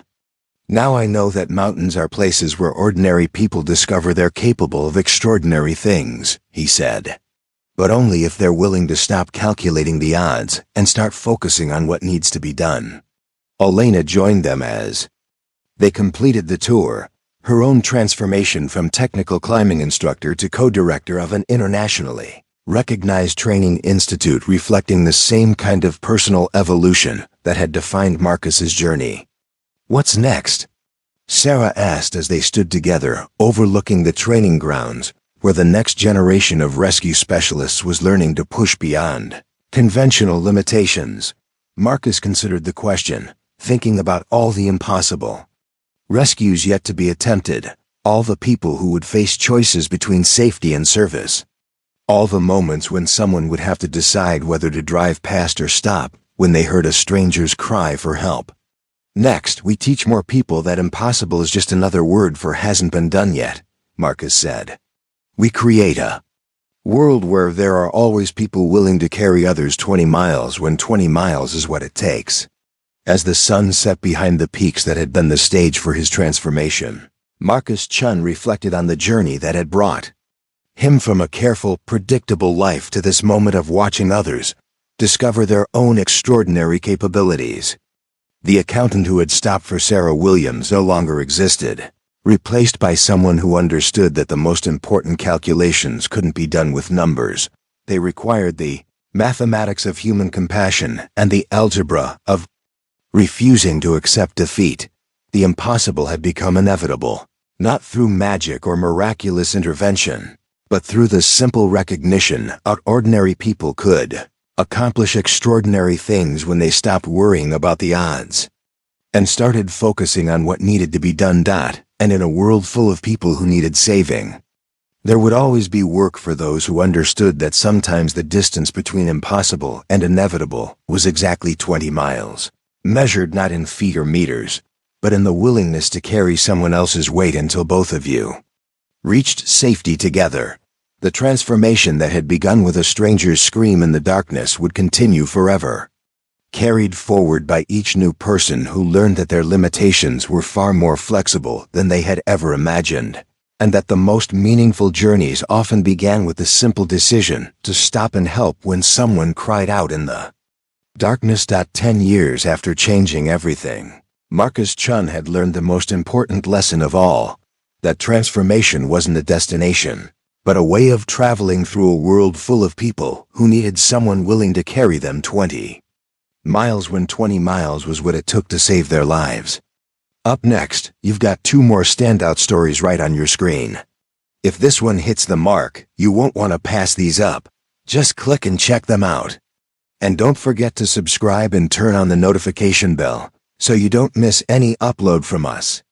"Now I know that mountains are places where ordinary people discover they're capable of extraordinary things," he said. "But only if they're willing to stop calculating the odds and start focusing on what needs to be done." Elena joined them as they completed the tour, her own transformation from technical climbing instructor to co-director of an internationally recognized training institute, reflecting the same kind of personal evolution that had defined Marcus's journey. "What's next?" Sarah asked as they stood together, overlooking the training grounds, where the next generation of rescue specialists was learning to push beyond conventional limitations. Marcus considered the question, thinking about all the impossible rescues yet to be attempted, all the people who would face choices between safety and service, all the moments when someone would have to decide whether to drive past or stop when they heard a stranger's cry for help. "Next, we teach more people that impossible is just another word for hasn't been done yet," Marcus said. "We create a world where there are always people willing to carry others 20 miles when 20 miles is what it takes." As the sun set behind the peaks that had been the stage for his transformation, Marcus Chun reflected on the journey that had brought him from a careful, predictable life to this moment of watching others discover their own extraordinary capabilities. The accountant who had stopped for Sarah Williams no longer existed, replaced by someone who understood that the most important calculations couldn't be done with numbers. They required the mathematics of human compassion and the algebra of refusing to accept defeat. The impossible had become inevitable, not through magic or miraculous intervention, but through the simple recognition that ordinary people could accomplish extraordinary things when they stopped worrying about the odds and started focusing on what needed to be done. And in a world full of people who needed saving, there would always be work for those who understood that sometimes the distance between impossible and inevitable was exactly 20 miles, measured not in feet or meters, but in the willingness to carry someone else's weight until both of you reached safety together. The transformation that had begun with a stranger's scream in the darkness would continue forever, carried forward by each new person who learned that their limitations were far more flexible than they had ever imagined, and that the most meaningful journeys often began with the simple decision to stop and help when someone cried out in the darkness. 10 years after changing everything, Marcus Chun had learned the most important lesson of all, that transformation wasn't a destination, but a way of traveling through a world full of people who needed someone willing to carry them 20 miles when 20 miles was what it took to save their lives. Up next, you've got 2 more standout stories right on your screen. If this one hits the mark, you won't want to pass these up. Just click and check them out. And don't forget to subscribe and turn on the notification bell so you don't miss any upload from us.